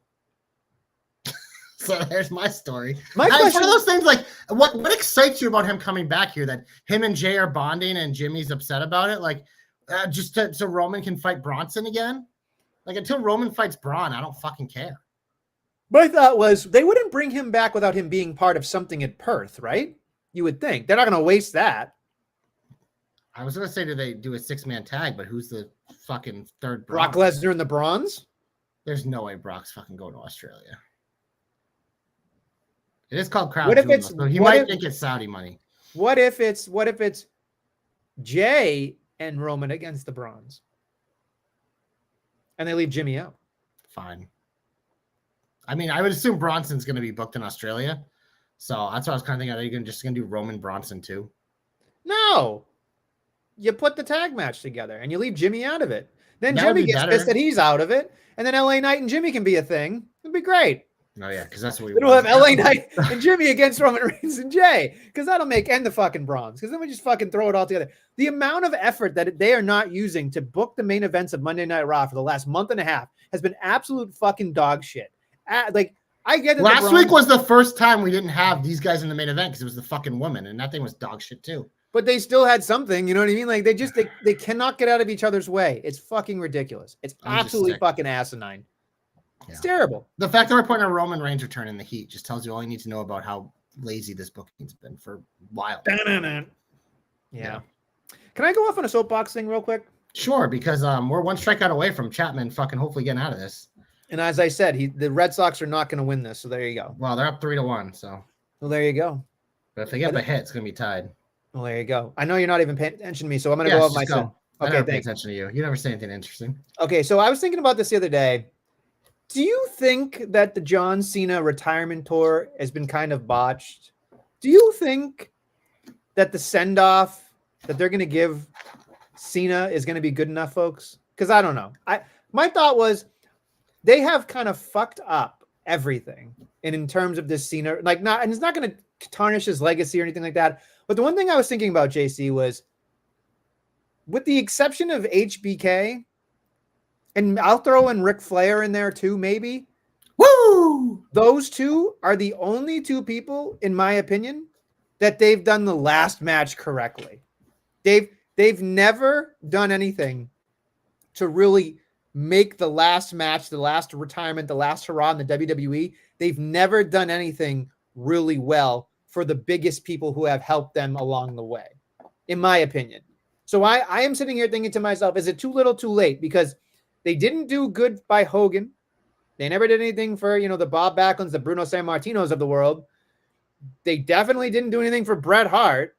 So there's my story. It's one of those things like, what excites you about him coming back here? That him and Jay are bonding and Jimmy's upset about it? Like, so Roman can fight Bronson again? Like, until Roman fights Braun, I don't fucking care. My thought was they wouldn't bring him back without him being part of something at Perth, right? You would think. They're not going to waste that. I was going to say, do they do a 6-man tag, but who's the fucking third Brock Lesnar in the bronze? There's no way Brock's fucking going to Australia. It is called Crown Jewel, so he might think it's Saudi money. What if it's Jay and Roman against the bronze? And they leave Jimmy out. Fine. I mean, I would assume Bronson's going to be booked in Australia. So that's what I was kind of thinking. Are you just going to do Roman Bronson too? No. You put the tag match together and you leave Jimmy out of it. Then That Jimmy gets pissed that he's out of it. And then LA Knight and Jimmy can be a thing. It'd be great. Oh, yeah, because that's what we want. We'll have LA Knight and Jimmy against Roman Reigns and Jay. Because that'll end the fucking bronze. Because then we just fucking throw it all together. The amount of effort that they are not using to book the main events of Monday Night Raw for the last month and a half has been absolute fucking dog shit. I get it. Last week was the first time we didn't have these guys in the main event because it was the fucking woman, and that thing was dog shit too. But they still had something, you know what I mean? Like they cannot get out of each other's way. It's fucking ridiculous. It's absolutely fucking asimine. Yeah. It's terrible. The fact that we're putting a Roman Reigns return in the heat just tells you all you need to know about how lazy this booking's been for a while. Yeah. Can I go off on a soapbox thing real quick? Sure, because we're one strikeout away from Chapman fucking hopefully getting out of this. And as I said, the Red Sox are not going to win this, so there you go. Well, they're up 3-1, so. Well, there you go. But if they get the hit, it's going to be tied. Well, there you go. I know you're not even paying attention to me, so I'm going to go off my son. Okay, I never pay attention to you. You never say anything interesting. Okay, so I was thinking about this the other day. Do you think that the John Cena retirement tour has been kind of botched? Do you think that the send-off that they're going to give Cena is going to be good enough, folks? Because I don't know. My thought was they have kind of fucked up everything, and in terms of this Cena, and it's not going to tarnish his legacy or anything like that. But the one thing I was thinking about, JC, was with the exception of HBK, and I'll throw in Ric Flair in there too, maybe. Woo! Those two are the only two people, in my opinion, that they've done the last match correctly. They've never done anything to really make the last match, the last retirement, the last hurrah in the WWE. They've never done anything really well for the biggest people who have helped them along the way, in my opinion. So I am sitting here thinking to myself, is it too little too late? Because they didn't do good by Hogan. They never did anything for, the Bob Backlunds, the Bruno Sammartinos of the world. They definitely didn't do anything for Bret Hart.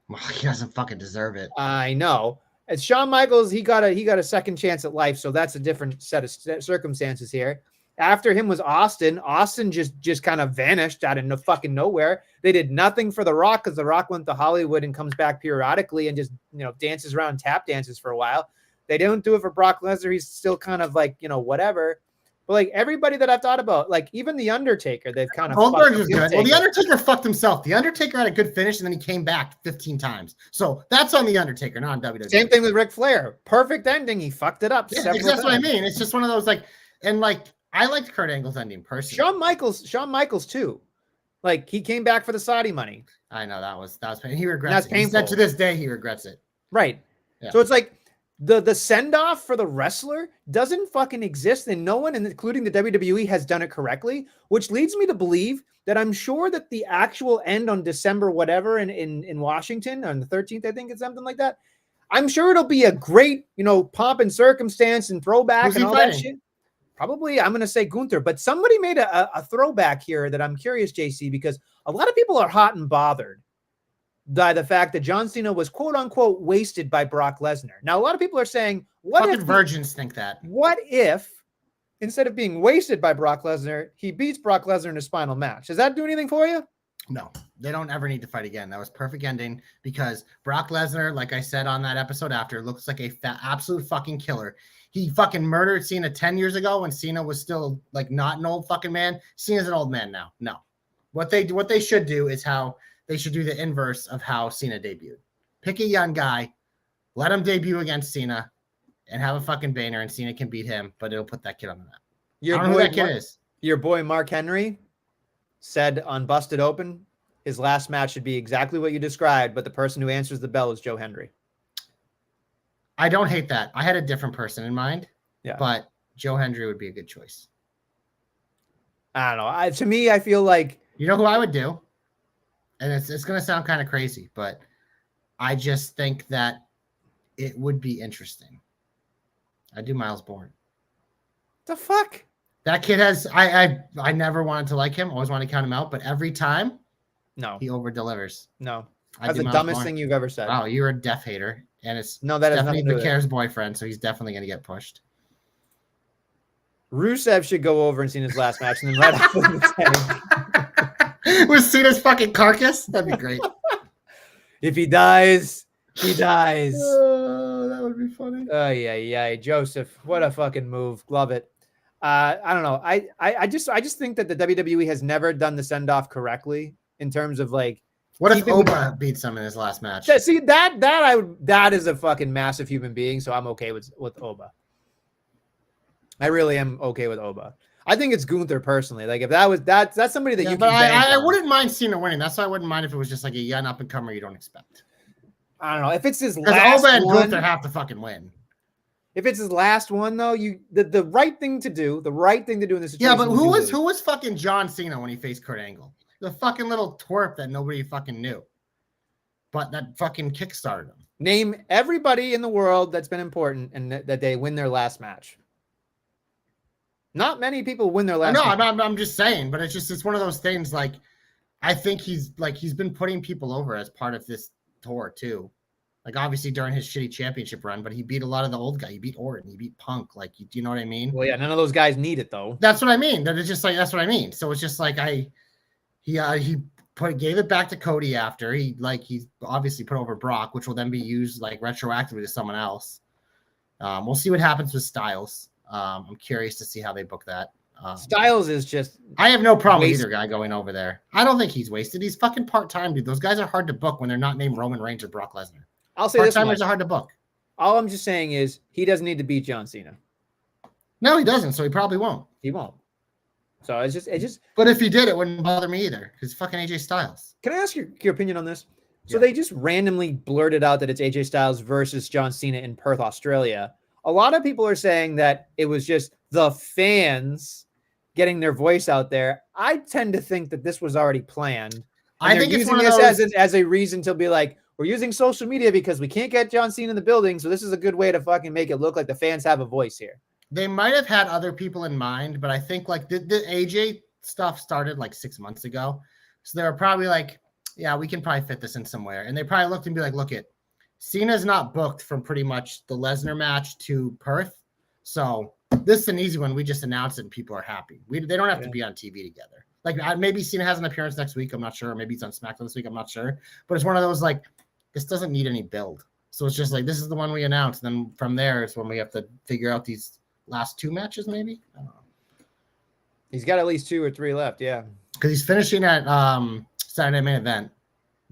Well, he doesn't fucking deserve it. I know. And Shawn Michaels, he got a second chance at life, so that's a different set of circumstances here. After him was Austin. Austin just kind of vanished out of no fucking nowhere. They did nothing for The Rock because The Rock went to Hollywood and comes back periodically and just dances around, tap dances for a while. They don't do it for Brock Lesnar. He's still kind of like whatever. But like everybody that I've thought about, like even The Undertaker, they've kind of Goldberg is good. Well, The Undertaker fucked himself. The Undertaker had a good finish, and then he came back 15 times. So that's on The Undertaker, not on WWE. Same thing with Ric Flair. Perfect ending. He fucked it up. Yeah, that's what I mean. It's just one of those I liked Kurt Angle's ending personally. Shawn Michaels too. Like he came back for the Saudi money. I know that was painful. He regrets it. Painful. He said to this day he regrets it. Right. Yeah. So it's like the send-off for the wrestler doesn't fucking exist, and no one, including the WWE, has done it correctly, which leads me to believe that I'm sure that the actual end on December whatever in Washington on the 13th, I think it's something like that. I'm sure it'll be a great, pomp and circumstance and throwback and all that shit. Probably, I'm going to say Gunther, but somebody made a throwback here that I'm curious, JC, because a lot of people are hot and bothered by the fact that John Cena was quote unquote wasted by Brock Lesnar. Now, a lot of people are saying, what fucking if virgins think that? What if instead of being wasted by Brock Lesnar, he beats Brock Lesnar in his final match? Does that do anything for you? No, they don't ever need to fight again. That was perfect ending because Brock Lesnar, like I said on that episode after, looks like a absolute fucking killer. He fucking murdered Cena 10 years ago when Cena was still like not an old fucking man. Cena's an old man now. No, what they should do is how they should do the inverse of how Cena debuted. Pick a young guy, let him debut against Cena, and have a fucking banner, and Cena can beat him, but it'll put that kid on the map. I don't know who that kid is. Your boy Mark Henry said on Busted Open, his last match should be exactly what you described, but the person who answers the bell is Joe Hendry. I don't hate that. I had a different person in mind, but Joe Hendry would be a good choice. I don't know. To me, I feel like... You know who I would do? And it's going to sound kind of crazy, but I just think that it would be interesting. I'd do Miles Bourne. The fuck? That kid has... I never wanted to like him. Always wanted to count him out, but every time, he over-delivers. No. That's the dumbest thing you've ever said. Wow, you're a Def hater. And it's that Stephanie McCare's boyfriend, so he's definitely going to get pushed. Rusev should go over and see his last match, and then right after the tank. With Cena's fucking carcass? That'd be great. If he dies, he dies. Oh, that would be funny. Oh, yeah. Joseph, what a fucking move. Love it. I don't know. I just think that the WWE has never done the send-off correctly in terms of like, what if Oba beats him in his last match? See, that is a fucking massive human being, so I'm okay with Oba. I really am okay with Oba. I think it's Gunther personally. Like if that's somebody that you can but I wouldn't mind Cena winning. That's why I wouldn't mind if it was just like a young up and comer you don't expect. I don't know. If it's his last Oba and one, Gunther have to fucking win. If it's his last one though, the right thing to do in this situation. Yeah, but who was fucking John Cena when he faced Kurt Angle? The fucking little twerp that nobody fucking knew. But that fucking kickstarted him. Name everybody in the world that's been important and that they win their last match. Not many people win their last match. No, I'm just saying, but it's one of those things like I think he's been putting people over as part of this tour too. Like obviously during his shitty championship run, but he beat a lot of the old guy. He beat Orton. He beat Punk. Like, do you know what I mean? Well, yeah, none of those guys need it though. That's what I mean. That it's just like that's what I mean. So it's just like he gave it back to Cody after he obviously put over Brock, which will then be used like retroactively to someone else. We'll see what happens with Styles. I'm curious to see how they book that. Styles is just. I have no problem with either guy going over there. I don't think he's wasted. He's fucking part-time, dude. Those guys are hard to book when they're not named Roman Reigns or Brock Lesnar. I'll say this: part-timers are hard to book. All I'm just saying is he doesn't need to beat John Cena. No, he doesn't. So he probably won't. He won't. So it's just. But if he did, it wouldn't bother me either. Because fucking AJ Styles. Can I ask your opinion on this? So they just randomly blurted out that it's AJ Styles versus John Cena in Perth, Australia. A lot of people are saying that it was just the fans getting their voice out there. I tend to think that this was already planned. I think it's using one of this those... as a reason to be like, we're using social media because we can't get John Cena in the building. So this is a good way to fucking make it look like the fans have a voice here. They might have had other people in mind, but I think like the AJ stuff started like 6 months ago. So they were probably like, yeah, we can probably fit this in somewhere. And they probably looked and be like, look it, Cena's not booked from pretty much the Lesnar match to Perth. So this is an easy one. We just announced it and people are happy. They don't have to be on TV together. Like maybe Cena has an appearance next week. I'm not sure. Maybe it's on SmackDown this week. I'm not sure. But it's one of those like, this doesn't need any build. So it's just like, this is the one we announced. And then from there is when we have to figure out these last 2 matches, maybe. I don't know. He's got at least 2 or 3 left. Yeah. Because he's finishing at Saturday Main Event,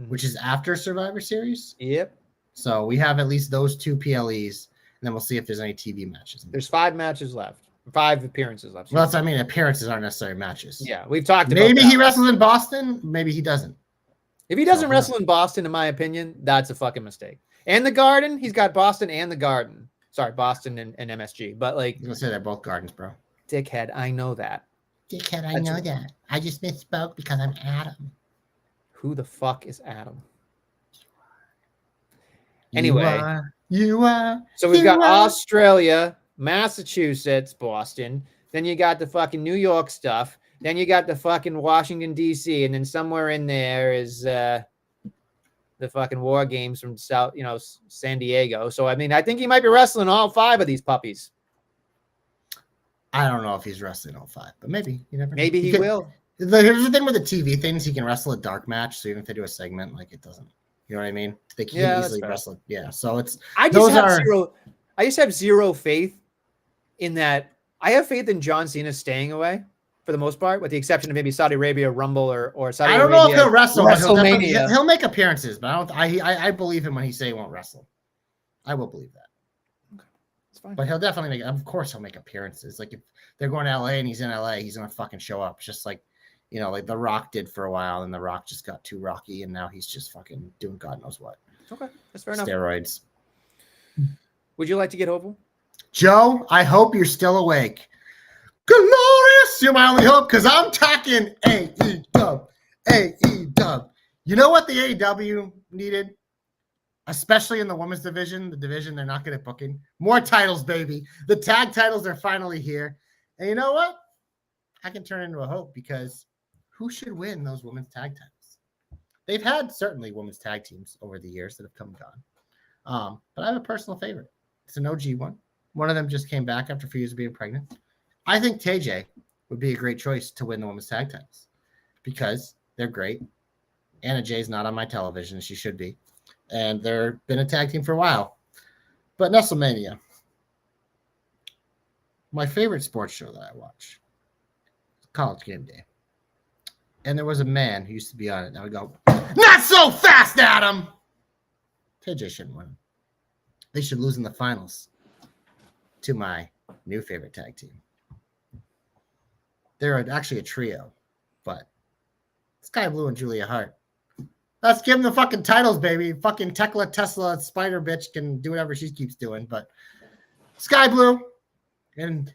which is after Survivor Series. Yep. So we have at least those 2 PLEs, and then we'll see if there's any TV matches. There's 5 matches left. 5 appearances left. Well, that's what I mean. Appearances aren't necessarily matches. Yeah, we've talked about maybe that. He wrestles in Boston. Maybe he doesn't. If he doesn't wrestle in Boston, in my opinion, that's a fucking mistake. And the Garden, he's got Boston and the Garden. Sorry, Boston and MSG. But like, I'm gonna say they're both Gardens, bro. Dickhead, I know that. Dickhead, I know that. I just misspoke because I'm Adam. Who the fuck is Adam? Anyway, you are. So we've got Australia, Massachusetts, Boston. Then you got the fucking New York stuff. Then you got the fucking Washington, D.C. And then somewhere in there is the fucking War Games from San Diego. So, I mean, I think he might be wrestling all 5 of these puppies. I don't know if he's wrestling all 5, but maybe. You never know. Maybe he will. Here's the thing with the TV things. He can wrestle a dark match. So even if they do a segment, like it doesn't. You know what I mean? They can easily wrestle. Yeah. So it's. I just have zero faith in that. I have faith in John Cena staying away for the most part, with the exception of maybe Saudi Arabia Rumble or Saudi Arabia. I don't know if he'll wrestle. WrestleMania. He'll make appearances, but I believe him when he say he won't wrestle. I will believe that. Okay, it's fine. But he'll definitely make. Of course, he'll make appearances. Like if they're going to LA and he's in LA, he's gonna fucking show up. It's just like, like The Rock did for a while, and The Rock just got too rocky, and now he's just fucking doing God knows what. Okay, that's fair enough. Steroids. Would you like to get Oval? Joe, I hope you're still awake. Glorious, you're my only hope, because I'm talking AEW. AEW. You know what the AEW needed? Especially in the women's division, the division they're not good at booking. More titles, baby. The tag titles are finally here. And you know what? I can turn into a hope, because who should win those women's tag titles? They've had certainly women's tag teams over the years that have come and gone. But I have a personal favorite. It's an OG one. One of them just came back after a few years of being pregnant. I think TJ would be a great choice to win the women's tag titles because they're great. Anna Jay's not on my television. She should be. And they've been a tag team for a while. But Nestlemania, my favorite sports show that I watch, College Game Day. And there was a man who used to be on it. Now we go, not so fast, Adam! TJ shouldn't win. They should lose in the finals to my new favorite tag team. They're actually a trio, but Sky Blue and Julia Hart. Let's give them the fucking titles, baby. Fucking Tekla Tesla Spider bitch can do whatever she keeps doing, but Sky Blue and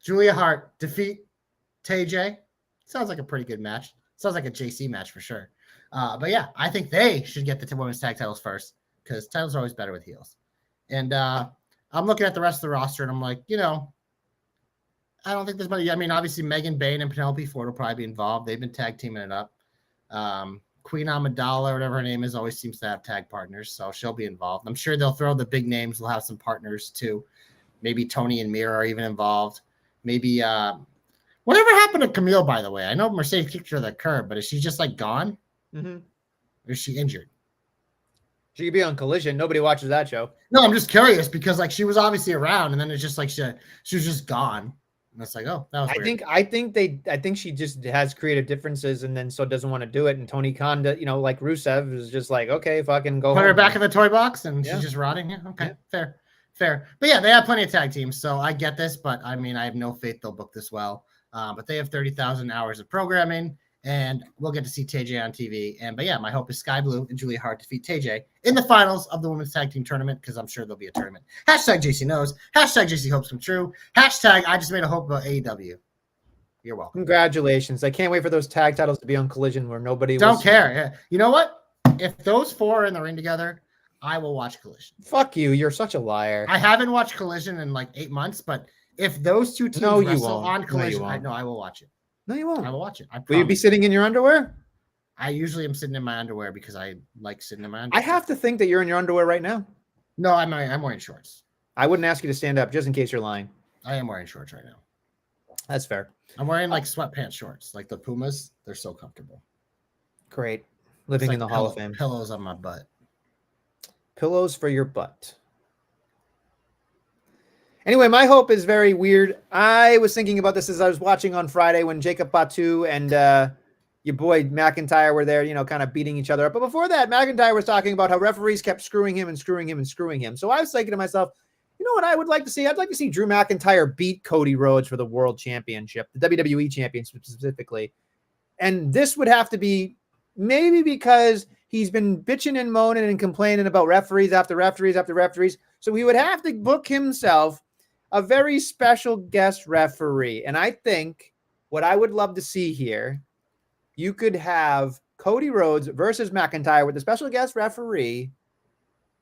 Julia Hart defeat TJ. Sounds like a pretty good match. Sounds like a JC match for sure. But yeah, I think they should get the women's tag titles first because titles are always better with heels. And I'm looking at the rest of the roster and I'm like, I don't think there's money. I mean, obviously Megan Bayne and Penelope Ford will probably be involved. They've been tag teaming it up. Queen Amidala, or whatever her name is, always seems to have tag partners, so she'll be involved. I'm sure they'll throw the big names. They'll have some partners too. Maybe Tony and Mira are even involved. Maybe whatever happened to Camille, by the way? I know Mercedes kicked her to the curb, but is she just like gone? Mm-hmm. Or is she injured? She could be on Collision. Nobody watches that show. No, I'm just curious because like she was obviously around, and then it's just like she was just gone. And it's like, oh, that was weird. I think she just has creative differences, and then so doesn't want to do it. And Tony Khan, like Rusev, is just like, okay, fucking go. Put home. her back in the toy box, and Yeah. she's just rotting. Yeah, okay, Yeah. fair. But yeah, they have plenty of tag teams, so I get this. But I mean, I have no faith they'll book this well. But they have 30,000 hours of programming, and we'll get to see TJ on TV. But yeah, my hope is Sky Blue and Julia Hart defeat TJ in the finals of the women's tag team tournament, because I'm sure there'll be a tournament. Hashtag JC knows. Hashtag JC hopes come true. Hashtag I just made a hope about AEW. You're welcome. Congratulations. I can't wait for those tag titles to be on Collision where nobody don't care. Yeah. You know what? If those four are in the ring together, I will watch Collision. Fuck you. You're such a liar. I haven't watched Collision in like 8 months, but if those two teams wrestle on Collision, I will watch it. No, you won't. I will watch it. Will you be sitting in your underwear? I usually am sitting in my underwear because I like sitting in my underwear. I have to think that you're in your underwear right now. No, I'm wearing shorts. I wouldn't ask you to stand up just in case you're lying. I am wearing shorts right now. That's fair. I'm wearing like sweatpants shorts, like the Pumas. They're so comfortable. Great. Living like in the Hall of Fame. Pillows on my butt. Pillows for your butt. Anyway, my hope is very weird. I was thinking about this as I was watching on Friday when Jacob Batu and your boy McIntyre were there, kind of beating each other up. But before that, McIntyre was talking about how referees kept screwing him. So I was thinking to myself, you know what I would like to see? I'd like to see Drew McIntyre beat Cody Rhodes for the World Championship, the WWE Championship specifically. And this would have to be maybe because he's been bitching and moaning and complaining about referees after referees after referees. So he would have to book himself a very special guest referee. And I think what I would love to see here, you could have Cody Rhodes versus McIntyre with a special guest referee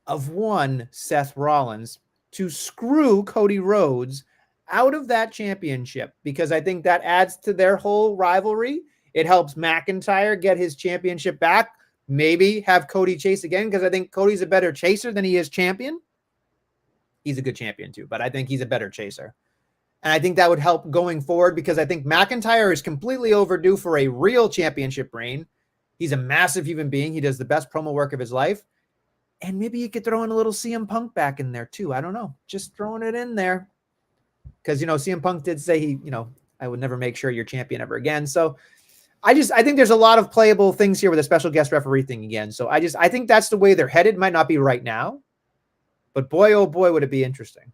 of one Seth Rollins to screw Cody Rhodes out of that championship, because I think that adds to their whole rivalry. It helps McIntyre get his championship back, maybe have Cody chase again, because I think Cody's a better chaser than he is champion. He's a good champion too, but I think he's a better chaser. And I think that would help going forward, because I think McIntyre is completely overdue for a real championship reign. He's a massive human being. He does the best promo work of his life. And maybe you could throw in a little CM Punk back in there too. I don't know. Just throwing it in there. Because, CM Punk did say he, I would never make sure you're champion ever again. So I think there's a lot of playable things here with a special guest referee thing again. So I think that's the way they're headed. Might not be right now, but boy, oh boy, would it be interesting.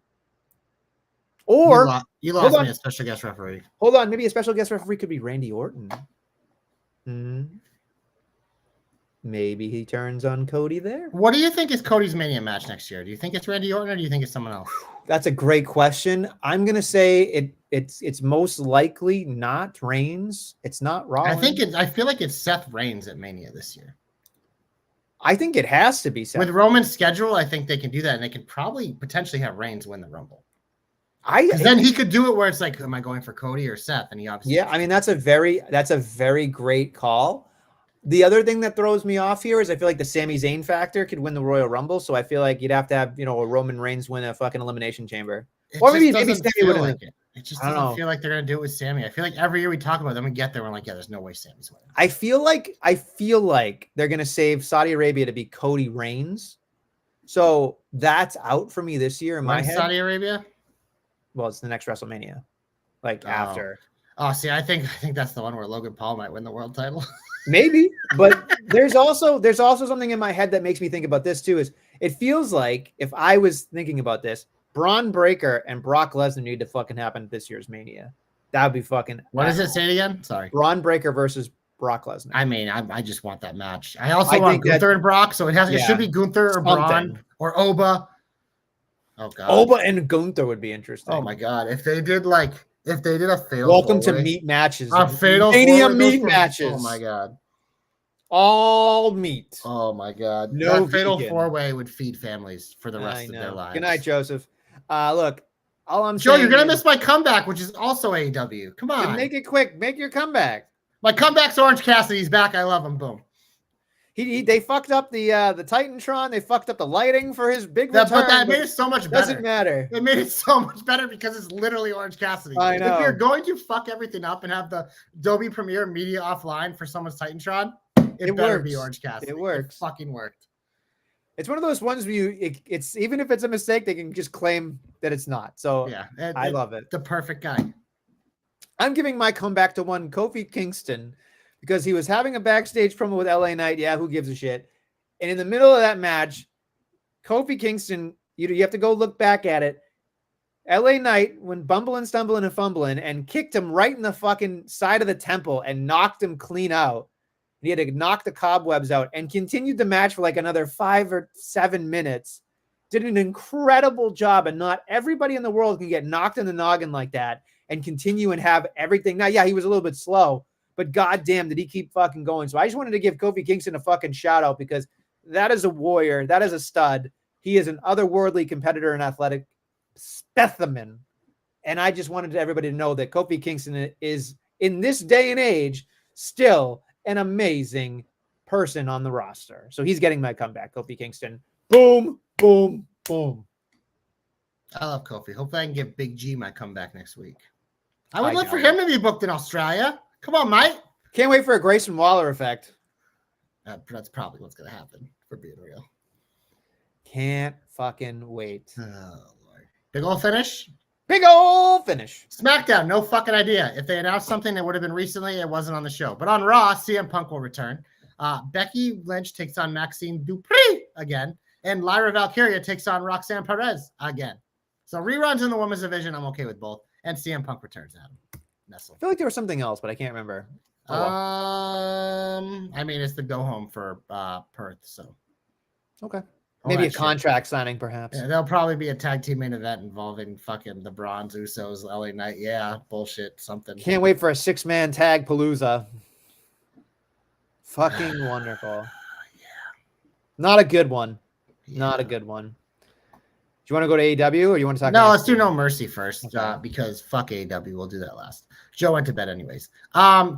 Or you lost me a special guest referee. Hold on. Maybe a special guest referee could be Randy Orton. Maybe he turns on Cody there. What do you think is Cody's Mania match next year? Do you think it's Randy Orton, or do you think it's someone else? That's a great question. I'm gonna say it's most likely not Reigns. It's not Rollins. I feel like it's Seth Reigns at Mania this year. I think it has to be Seth. With Roman's schedule, I think they can do that, and they can probably potentially have Reigns win the Rumble. Then he could do it where it's like, am I going for Cody or Seth? And he obviously that's a very great call. The other thing that throws me off here is I feel like the Sami Zayn factor could win the Royal Rumble. So I feel like you'd have to have, a Roman Reigns win a fucking Elimination Chamber. Or maybe Sami would like it. It just doesn't feel like they're going to do it with Sami. I feel like every year we talk about them, we get there, we're like, yeah, there's no way Sami's winning. I feel like they're going to save Saudi Arabia to be Cody Reigns. So that's out for me this year in my head. Saudi Arabia? Well, it's the next WrestleMania. After. Oh, see, I think that's the one where Logan Paul might win the world title. Maybe, but there's also something in my head that makes me think about this too. Is it feels like if I was thinking about this, Braun Breaker and Brock Lesnar need to fucking happen at this year's Mania. That would be fucking. What does it say it again? Sorry. Braun Breaker versus Brock Lesnar. I mean, I just want that match. I also want Gunther and Brock, so it should be Gunther or Braun or Oba. Oh god, Oba and Gunther would be interesting. Oh my god, if they did a fatal. Welcome to meat matches. A fatal Mania meat matches. Oh my god. All meat. Oh my god. No that fatal four-way would feed families for the rest of their lives. Good night, Joseph. Look, all I'm Joe, saying. You're gonna miss my comeback, which is also AEW. Come on. Make it quick. Make your comeback. My comeback's Orange Cassidy. He's back. I love him. Boom. They fucked up the Titantron. They fucked up the lighting for his big return. But that made it so much better. Doesn't matter. It made it so much better because it's literally Orange Cassidy. I know. If you're going to fuck everything up and have the Adobe Premiere media offline for someone's Titantron, it better works. be Orange Cassidy. It works. It fucking worked. It's one of those ones where it's even if it's a mistake, they can just claim that it's not. So yeah, I love it. The perfect guy. I'm giving my comeback to one Kofi Kingston because he was having a backstage promo with LA Knight. Yeah, who gives a shit? And in the middle of that match, Kofi Kingston, you have to go look back at it. LA Knight went bumbling, stumbling, and fumbling and kicked him right in the fucking side of the temple and knocked him clean out. And he had to knock the cobwebs out and continued the match for like another 5 or 7 minutes. Did an incredible job, and not everybody in the world can get knocked in the noggin like that and continue and have everything. Now, yeah, he was a little bit slow, but goddamn, did he keep fucking going. So I just wanted to give Kofi Kingston a fucking shout out because that is a warrior. That is a stud. He is an otherworldly competitor and athletic specimen. And I just wanted everybody to know that Kofi Kingston is, in this day and age, still an amazing person on the roster. So he's getting my comeback, Kofi Kingston. Boom, boom, boom. I love Kofi. Hopefully I can give Big G my comeback next week. I would love for him to be booked in Australia. Come on, mate. Can't wait for a Grayson Waller effect. That's probably what's going to happen, for being real. Can't fucking wait. Oh, Lord. Big old finish? Big old finish. SmackDown, no fucking idea. If they announced something, it would have been recently. It wasn't on the show. But on Raw, CM Punk will return. Becky Lynch takes on Maxine Dupree again. And Lyra Valkyria takes on Roxanne Perez again. So reruns in the women's division, I'm okay with both. And CM Punk returns, Adam. Nestle. I feel like there was something else, but I can't remember. I mean, it's the go home for Perth, so. Okay. Maybe a contract signing, perhaps. Yeah, there'll probably be a tag team main event involving fucking the Bronze Usos, LA Knight. Yeah, bullshit, something. Can't wait for a 6-man tag palooza. Fucking wonderful. Yeah. Not a good one. Yeah. Not a good one. Do you want to go to AEW or you want to talk? No, let's do No Mercy first, okay. Because fuck AEW. We'll do that last. Joe went to bed anyways.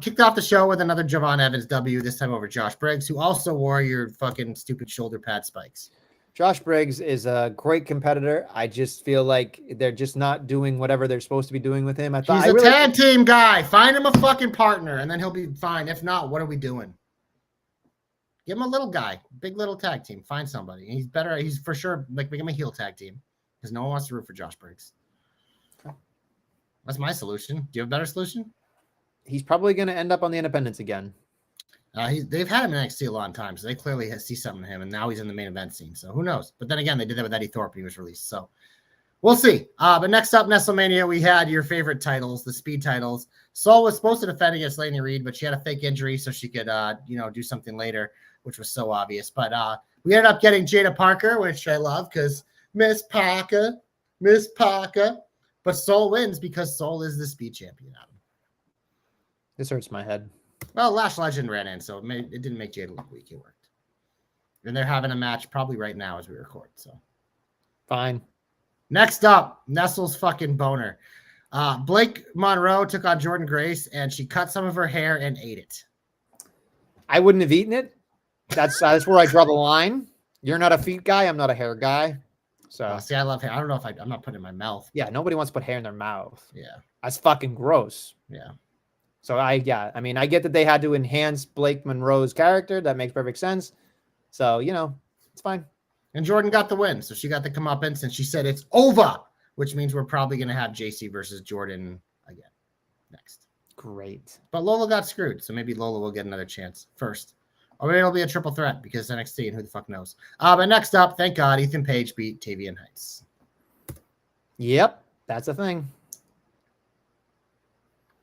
Kicked off the show with another Javon Evans W, this time over Josh Briggs, who also wore your fucking stupid shoulder pad spikes. Josh Briggs is a great competitor. I just feel like they're just not doing whatever they're supposed to be doing with him. He's a tag team guy. Find him a fucking partner, and then he'll be fine. If not, what are we doing? Give him a little guy, big little tag team. Find somebody. He's better. He's for sure like make him a heel tag team because no one wants to root for Josh Briggs. Okay. That's my solution. Do you have a better solution? He's probably going to end up on the independents again. They've had him in NXT a long time, so they clearly see something in him, and now he's in the main event scene. So who knows? But then again, they did that with Eddie Thorpe when he was released. So we'll see. But next up, Nestlemania, we had your favorite titles, the speed titles. Saul was supposed to defend against Lainey Reed, but she had a fake injury, so she could, do something later, which was so obvious. But we ended up getting Jada Parker, which I love because Miss Parker. But Soul wins because Soul is the speed champion. This hurts my head. Well, Lash Legend ran in, so it didn't make Jada look weak. It worked. And they're having a match probably right now as we record. So fine. Next up, Nestle's fucking boner. Blake Monroe took on Jordan Grace, and she cut some of her hair and ate it. I wouldn't have eaten it. That's where I draw the line. You're not a feet guy. I'm not a hair guy. So see, I love hair. I don't know if I'm not putting it in my mouth. Yeah, nobody wants to put hair in their mouth. Yeah, that's fucking gross. Yeah. So I get that they had to enhance Blake Monroe's character. That makes perfect sense. So, it's fine. And Jordan got the win. So she got the comeuppance and she said it's over, which means we're probably going to have JC versus Jordan again next. Great. But Lola got screwed. So maybe Lola will get another chance first. Or maybe it'll be a triple threat because NXT and who the fuck knows. But next up, thank God, Ethan Page beat Tavian Heights. Yep. That's a thing.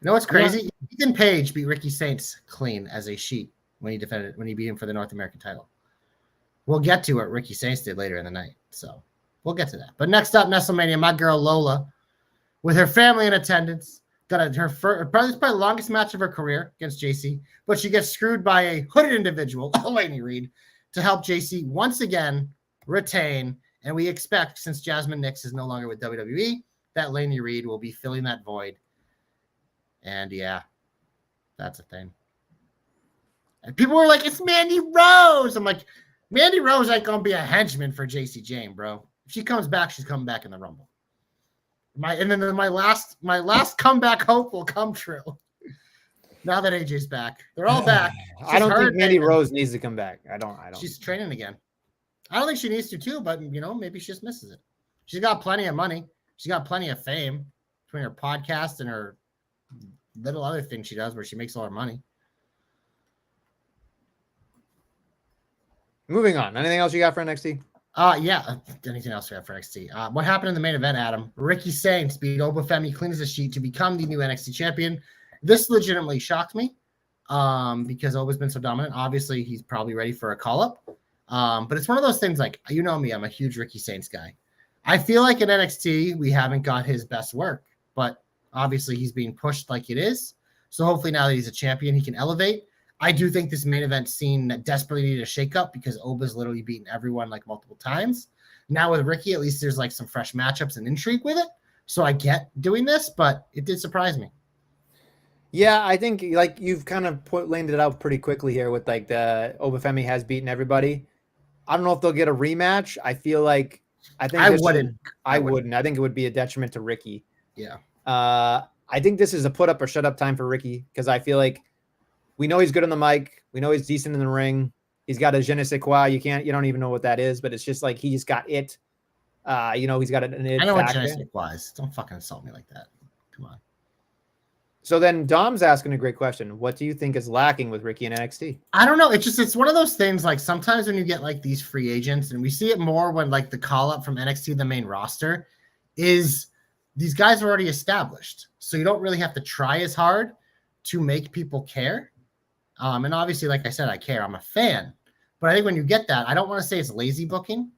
You know what's crazy? Ethan Page beat Ricky Saints clean as a sheet when he beat him for the North American title. We'll get to what Ricky Saints did later in the night. So we'll get to that. But next up, Nestlemania, my girl Lola, with her family in attendance, got her first, probably the longest match of her career against JC, but she gets screwed by a hooded individual, Lainey Reed, to help JC once again retain. And we expect, since Jasmine Nix is no longer with WWE, that Lainey Reed will be filling that void. And yeah, that's a thing. And people were like, it's Mandy Rose. I'm like, Mandy Rose ain't gonna be a henchman for JC Jane, bro. If she comes back, she's coming back in the Rumble. My last comeback hope will come true. Now that AJ's back, they're all back. I don't think Mandy Rose needs to come back. I don't. She's training again. I don't think she needs to too, but maybe she just misses it. She's got plenty of money. She's got plenty of fame between her podcast and her little other thing she does where she makes a lot of money. Moving on. Anything else you got for NXT? Yeah. Anything else we have for NXT? What happened in the main event, Adam? Ricky Saints beat Obafemi clean as a sheet to become the new NXT champion. This legitimately shocked me because Oba's been so dominant. Obviously, he's probably ready for a call-up. But it's one of those things like, you know me, I'm a huge Ricky Saints guy. I feel like in NXT, we haven't got his best work, but obviously he's being pushed like it is. So hopefully now that he's a champion, he can elevate. I do think this main event scene desperately needed a shakeup because Oba's literally beaten everyone like multiple times. Now with Ricky, at least there's like some fresh matchups and intrigue with it. So I get doing this, but it did surprise me. Yeah, I think like you've kind of landed it out pretty quickly here with like the Obafemi has beaten everybody. I don't know if they'll get a rematch. I wouldn't. I think it would be a detriment to Ricky. Yeah. I think this is a put up or shut up time for Ricky because I feel like we know he's good on the mic. We know he's decent in the ring. He's got a je ne sais quoi. You don't even know what that is, but it's just like he just got it. He's got an it. I know what je ne sais quoi is. Don't fucking insult me like that. Come on. So then Dom's asking a great question. What do you think is lacking with Ricky in NXT? I don't know. It's one of those things like sometimes when you get like these free agents, and we see it more when like the call up from NXT to the main roster is these guys are already established. So you don't really have to try as hard to make people care. And obviously, like I said, I care. I'm a fan. But I think when you get that, I don't want to say it's lazy booking,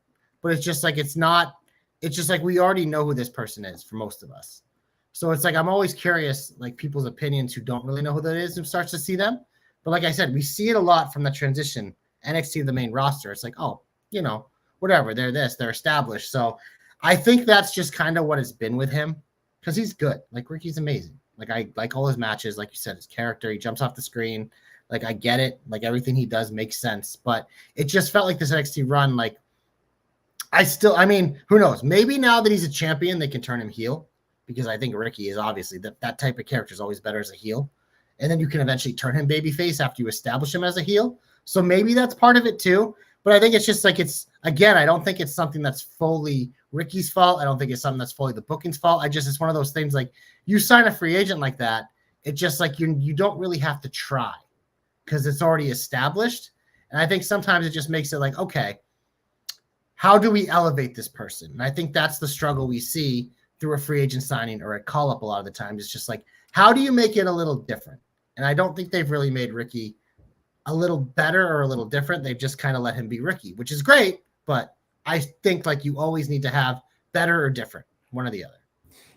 but it's just like it's just like we already know who this person is for most of us. So it's like I'm always curious, like people's opinions who don't really know who that is, who starts to see them. But like I said, we see it a lot from the transition NXT to the main roster. It's like, oh, whatever, they're established. So I think that's just kind of what it's been with him because he's good. Like Ricky's amazing. Like I like all his matches, like you said, his character, he jumps off the screen. Like I get it. Like everything he does makes sense. But it just felt like this NXT run, like who knows? Maybe now that he's a champion, they can turn him heel. Because I think Ricky is obviously that type of character is always better as a heel. And then you can eventually turn him babyface after you establish him as a heel. So maybe that's part of it too. But I think it's just like I don't think it's something that's fully Ricky's fault. I don't think it's something that's fully the booking's fault. It's one of those things like you sign a free agent like that. It's just like you don't really have to try because it's already established. And I think sometimes it just makes it like, okay, how do we elevate this person? And I think that's the struggle we see through a free agent signing or a call up a lot of the times. It's just like, how do you make it a little different? And I don't think they've really made Ricky a little better or a little different. They've just kind of let him be Ricky, which is great. But I think like you always need to have better or different, one or the other.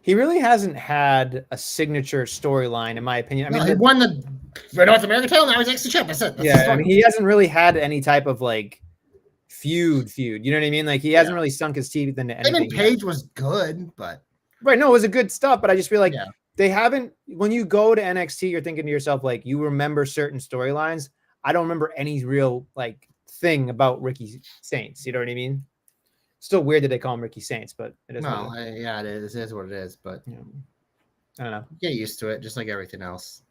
He really hasn't had a signature storyline, in my opinion. He won the North American title. Now he's next to champ. That's it. He hasn't really had any type of like feud. You know what I mean? Like he hasn't really sunk his teeth into anything. Even Paige was good, but right. No, it was a good stuff, but I just feel like they haven't. When you go to NXT, you're thinking to yourself like you remember certain storylines. I don't remember any real like thing about Ricky Saints. You know what I mean? Still weird that they call him Ricky Saints, but it is. No, it is. It is what it is. But I don't know. Get used to it, just like everything else.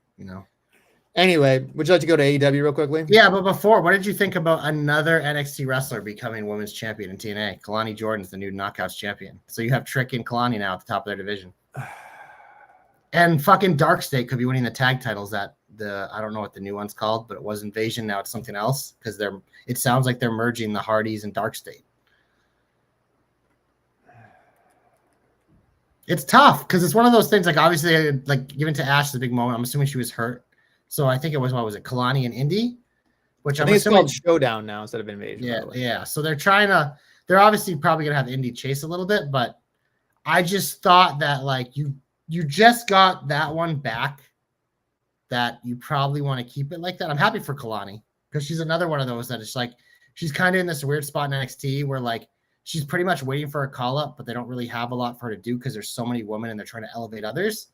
Anyway, would you like to go to AEW real quickly? Yeah, but before, what did you think about another NXT wrestler becoming women's champion in TNA? Kalani Jordan's the new Knockouts champion. So you have Trick and Kalani now at the top of their division. And fucking Dark State could be winning the tag titles at I don't know what the new one's called, but it was Invasion. Now it's something else because it sounds like they're merging the Hardys and Dark State. It's tough because it's one of those things like obviously like given to Ash the big moment. I'm assuming she was hurt. So I think it was, Kalani and Indy? Which I think it's called Showdown now instead of Invasion. Yeah. So they're obviously probably going to have Indy chase a little bit, but I just thought that like you just got that one back that you probably want to keep it like that. I'm happy for Kalani because she's another one of those that it's like she's kind of in this weird spot in NXT where like she's pretty much waiting for a call up, but they don't really have a lot for her to do because there's so many women and they're trying to elevate others.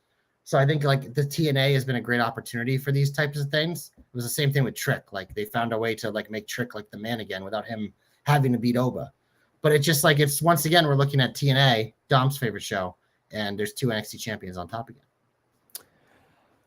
So I think like the TNA has been a great opportunity for these types of things was the same thing with Trick. Like they found a way to like make Trick like the man again without him having to beat Oba. But it's just like it's once again we're looking at TNA, Dom's favorite show, and there's 2 NXT champions on top again.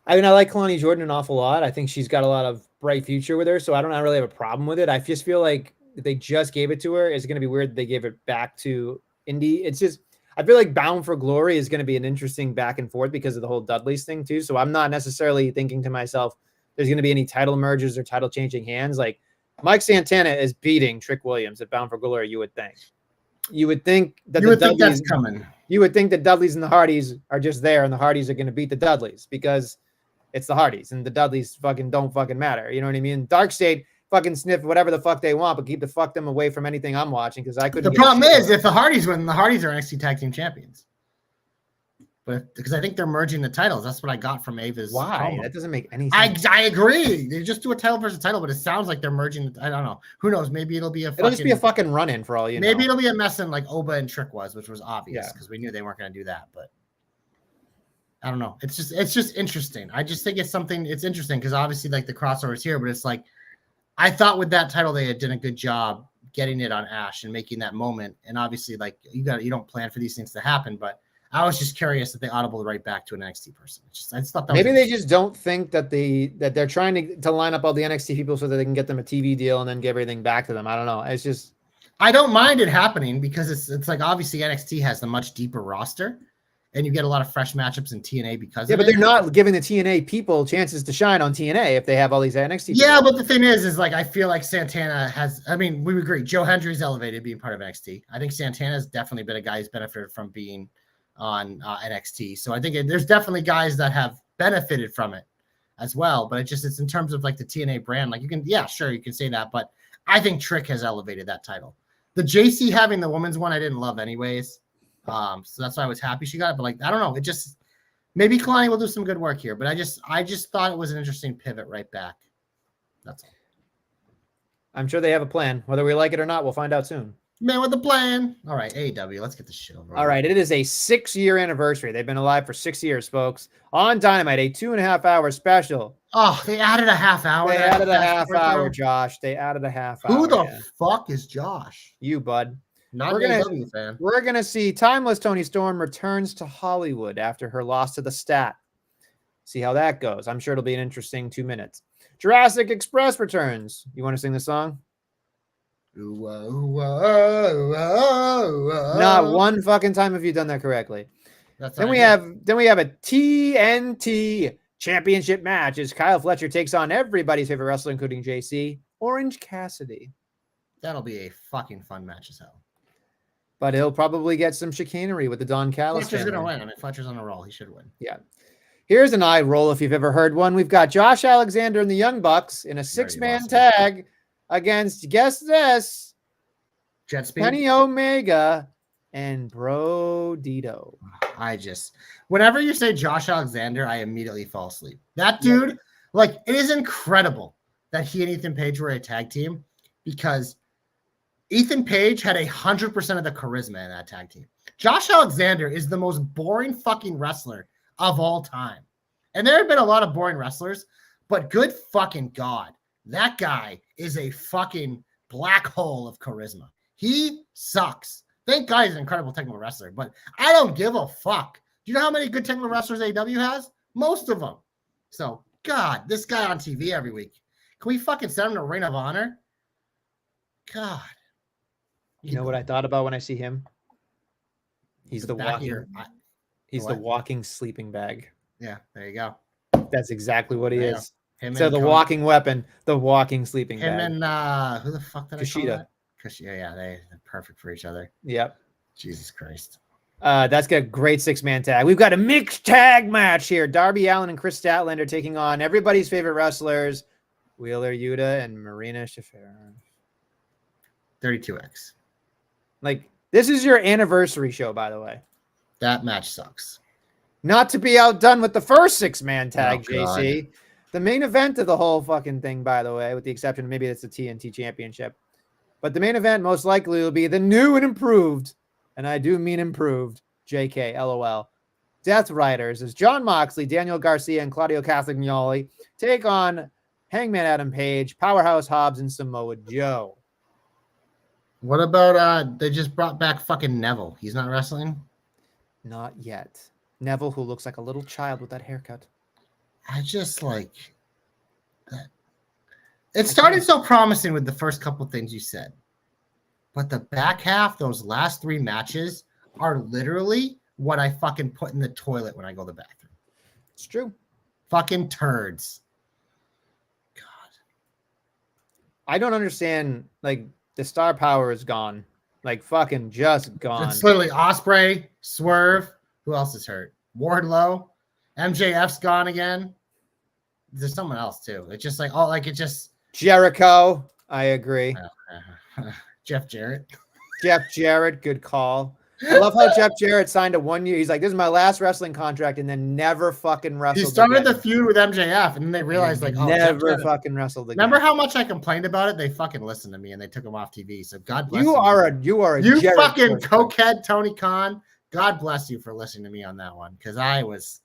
I mean, I like Kalani Jordan an awful lot. I think she's got a lot of bright future with her, so I don't really have a problem with it. I just feel like if they just gave it to her, it's going to be weird they gave it back to Indy. It's just, I feel like Bound for Glory is going to be an interesting back and forth because of the whole Dudley's thing too. So I'm not necessarily thinking to myself, there's going to be any title mergers or title changing hands. Like Mike Santana is beating Trick Williams at Bound for Glory. You would think that the Dudleys that's coming. You would think that Dudleys and the Hardys are just there and the Hardys are going to beat the Dudleys because it's the Hardys and the Dudleys don't fucking matter. You know what I mean? Darkseid fucking sniff whatever the fuck they want, but keep the fuck them away from anything I'm watching because I couldn't. The problem is if the Hardys win, the Hardys are NXT Tag Team Champions. But because I think they're merging the titles. That's what I got from Ava's. Why? Promo. That doesn't make any sense. I agree. They just do a title versus title, but it sounds like they're merging. I don't know. Who knows? Maybe it'll be it'll just be a fucking run-in for all you know. Maybe it'll be a mess in like Oba and Trick was, which was obvious because we knew they weren't going to do that. But I don't know. It's just interesting. I just think it's interesting because obviously like the crossover is here, but it's like I thought with that title they had done a good job getting it on Ash and making that moment. And obviously like you don't plan for these things to happen, but I was just curious that they audibled right back to an NXT person. I just thought that maybe they just don't think that they're trying to line up all the NXT people so that they can get them a TV deal and then give everything back to them. I don't know. It's just I don't mind it happening because it's like obviously NXT has a much deeper roster. And you get a lot of fresh matchups in TNA because of it. But they're not giving the TNA people chances to shine on TNA if they have all these NXT people. Yeah, but the thing is like I feel like Santana has. I mean, we agree. Joe Hendry's elevated being part of NXT. I think Santana's definitely been a guy who's benefited from being on NXT. So I think there's definitely guys that have benefited from it as well. But it's in terms of like the TNA brand. Like you can say that, but I think Trick has elevated that title. The JC having the women's one, I didn't love anyways. So that's why I was happy she got it. But like, I don't know. It just maybe Kalani will do some good work here. But I just thought it was an interesting pivot right back. That's all. I'm sure they have a plan. Whether we like it or not, we'll find out soon. Man with the plan. All right, AEW, let's get this shit over. All right, it is a 6-year anniversary. They've been alive for 6 years, folks. On Dynamite, a 2.5-hour special. Oh, they added a half hour. They added a half hour, Josh. They added a half hour. Who the fuck is Josh? You, bud. Not an AEW fan. We're going to see Timeless Toni Storm returns to Hollywood after her loss to the Stat. See how that goes. I'm sure it'll be an interesting 2 minutes. Jurassic Express returns. You want to sing the song? Ooh, ooh, ooh, ooh, Not one fucking time have you done that correctly. Then we have a TNT championship match as Kyle Fletcher takes on everybody's favorite wrestler, including JC, Orange Cassidy. That'll be a fucking fun match as hell. But he'll probably get some chicanery with the Don Callis. Fletcher's going to win. I mean, Fletcher's on a roll. He should win. Yeah. Here's an eye roll if you've ever heard one. We've got Josh Alexander and the Young Bucks in a 6-man tag against, guess this, Jet Speed, Kenny Omega and Bro Dito. Whenever you say Josh Alexander, I immediately fall asleep. That dude, like, it is incredible that he and Ethan Page were a tag team because Ethan Page had 100% of the charisma in that tag team. Josh Alexander is the most boring fucking wrestler of all time. And there have been a lot of boring wrestlers, but good fucking God, that guy is a fucking black hole of charisma. He sucks. Thank God he's an incredible technical wrestler, but I don't give a fuck. Do you know how many good technical wrestlers AEW has? Most of them. So, God, this guy on TV every week. Can we fucking send him to Ring of Honor? God. You know what I thought about when I see him? He's the walking sleeping bag. Yeah, there you go. That's exactly what he is. So the walking weapon, the walking sleeping bag. Him and who the fuck did Kushida. I call that? Kushida, yeah, they're perfect for each other. Yep. Jesus Christ. That's got a great 6-man tag. We've got a mixed tag match here. Darby Allin and Chris Statlander taking on everybody's favorite wrestlers, Wheeler Yuta and Marina Shafir. 32X. Like, this is your anniversary show, by the way. That match sucks. Not to be outdone with the first 6-man tag, Oh, JC. The main event of the whole fucking thing, by the way, with the exception of maybe it's the TNT Championship. But the main event most likely will be the new and improved, and I do mean improved, JK, LOL, Death Riders, as John Moxley, Daniel Garcia, and Claudio Castagnoli take on Hangman Adam Page, Powerhouse Hobbs, and Samoa Joe. What about they just brought back fucking Neville? He's not wrestling? Not yet. Neville, who looks like a little child with that haircut. I just like that. It started so promising with the first couple things you said. But the back half, those last 3 matches are literally what I fucking put in the toilet when I go to the bathroom. It's true. Fucking turds. God. I don't understand, like, the star power is gone. Like, fucking just gone. It's literally Ospreay, Swerve. Who else is hurt? Wardlow. MJF's gone again. There's someone else, too. It's just like, it just... Jericho. I agree. Jeff Jarrett. Jeff Jarrett, good call. I love how Jeff Jarrett signed a 1 year. He's like, this is my last wrestling contract, and then never fucking wrestled. He started again. the feud with MJF, and then they realized, like, oh, never fucking wrestled again. Remember how much I complained about it? They fucking listened to me, and they took him off TV. So God bless you. You Jarrett fucking cokehead, Tony Khan. God bless you for listening to me on that one, because I was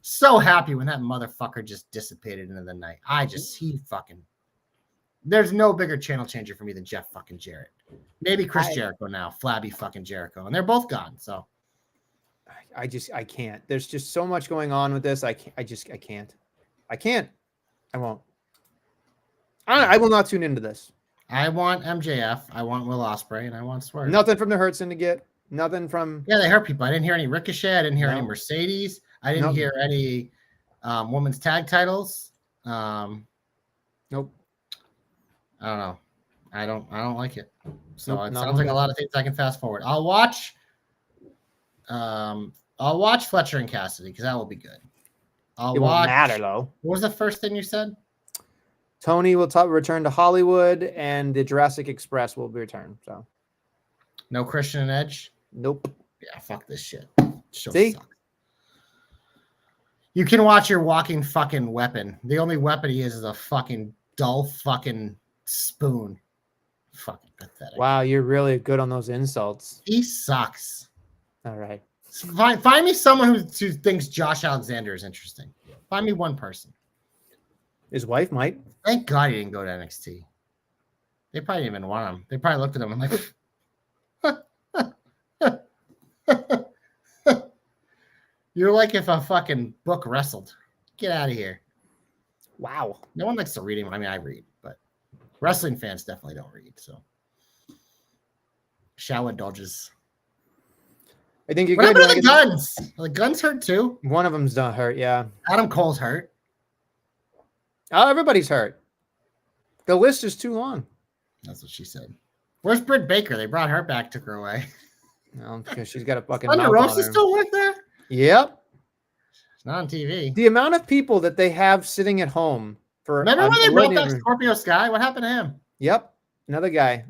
so happy when that motherfucker just dissipated into the night. There's no bigger channel changer for me than Jeff fucking Jarrett. Maybe Chris Jericho now, flabby fucking Jericho, and they're both gone. So I can't. There's just so much going on with this. I can't. I won't. I will not tune into this. I want MJF. I want Will Ospreay, and I want Swerve. Nothing from the Hurt Syndicate. Nothing from. Yeah, they hurt people. I didn't hear any Ricochet. I didn't hear any Mercedes. I didn't hear any women's tag titles. Nope. I don't know. I don't like it. So it sounds like a lot of things I can fast forward. I'll watch Fletcher and Cassidy because that will be good. It won't matter though. What was the first thing you said? Tony will return to Hollywood, and the Jurassic Express will return. So no Christian and Edge. Nope. Yeah, fuck this shit. See? Sucks. You can watch your walking fucking weapon. The only weapon he is a fucking dull fucking spoon. Fucking pathetic. Wow, you're really good on those insults. He sucks. All right. Find me someone who thinks Josh Alexander is interesting. Find me one person. His wife might. Thank God he didn't go to NXT. They probably didn't even want him. They probably looked at him and like, you're like if a fucking book wrestled. Get out of here. Wow. No one likes to read him. I mean, I read, but wrestling fans definitely don't read. So, shall indulges. I think you're good. What happened to the Guns? Are the Guns hurt too? One of them's not hurt. Yeah. Adam Cole's hurt. Oh, everybody's hurt. The list is too long. That's what she said. Where's Britt Baker? They brought her back, took her away. No, because she's got a fucking. Thunder Rosa still work there? Yep. It's not on TV. The amount of people that they have sitting at home for. Remember when they broke up Scorpio Sky? What happened to him? Yep. Another guy.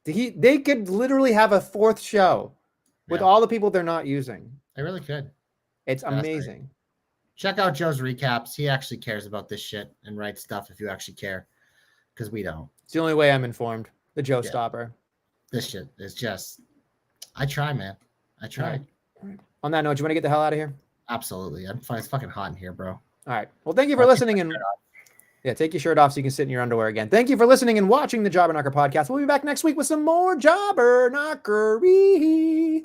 They could literally have a 4th show with all the people they're not using. They really could. It's amazing. Check out Joe's recaps. He actually cares about this shit and writes stuff if you actually care. Because we don't. It's the only way I'm informed. The Joe Stopper. This shit is just... I try, man. I try. All right. On that note, you want to get the hell out of here? Absolutely. I'm fine. It's fucking hot in here, bro. All right. Well, thank you for listening. And take your shirt off so you can sit in your underwear again. Thank you for listening and watching the Jobber Knocker podcast. We'll be back next week with some more Jobber Knockery.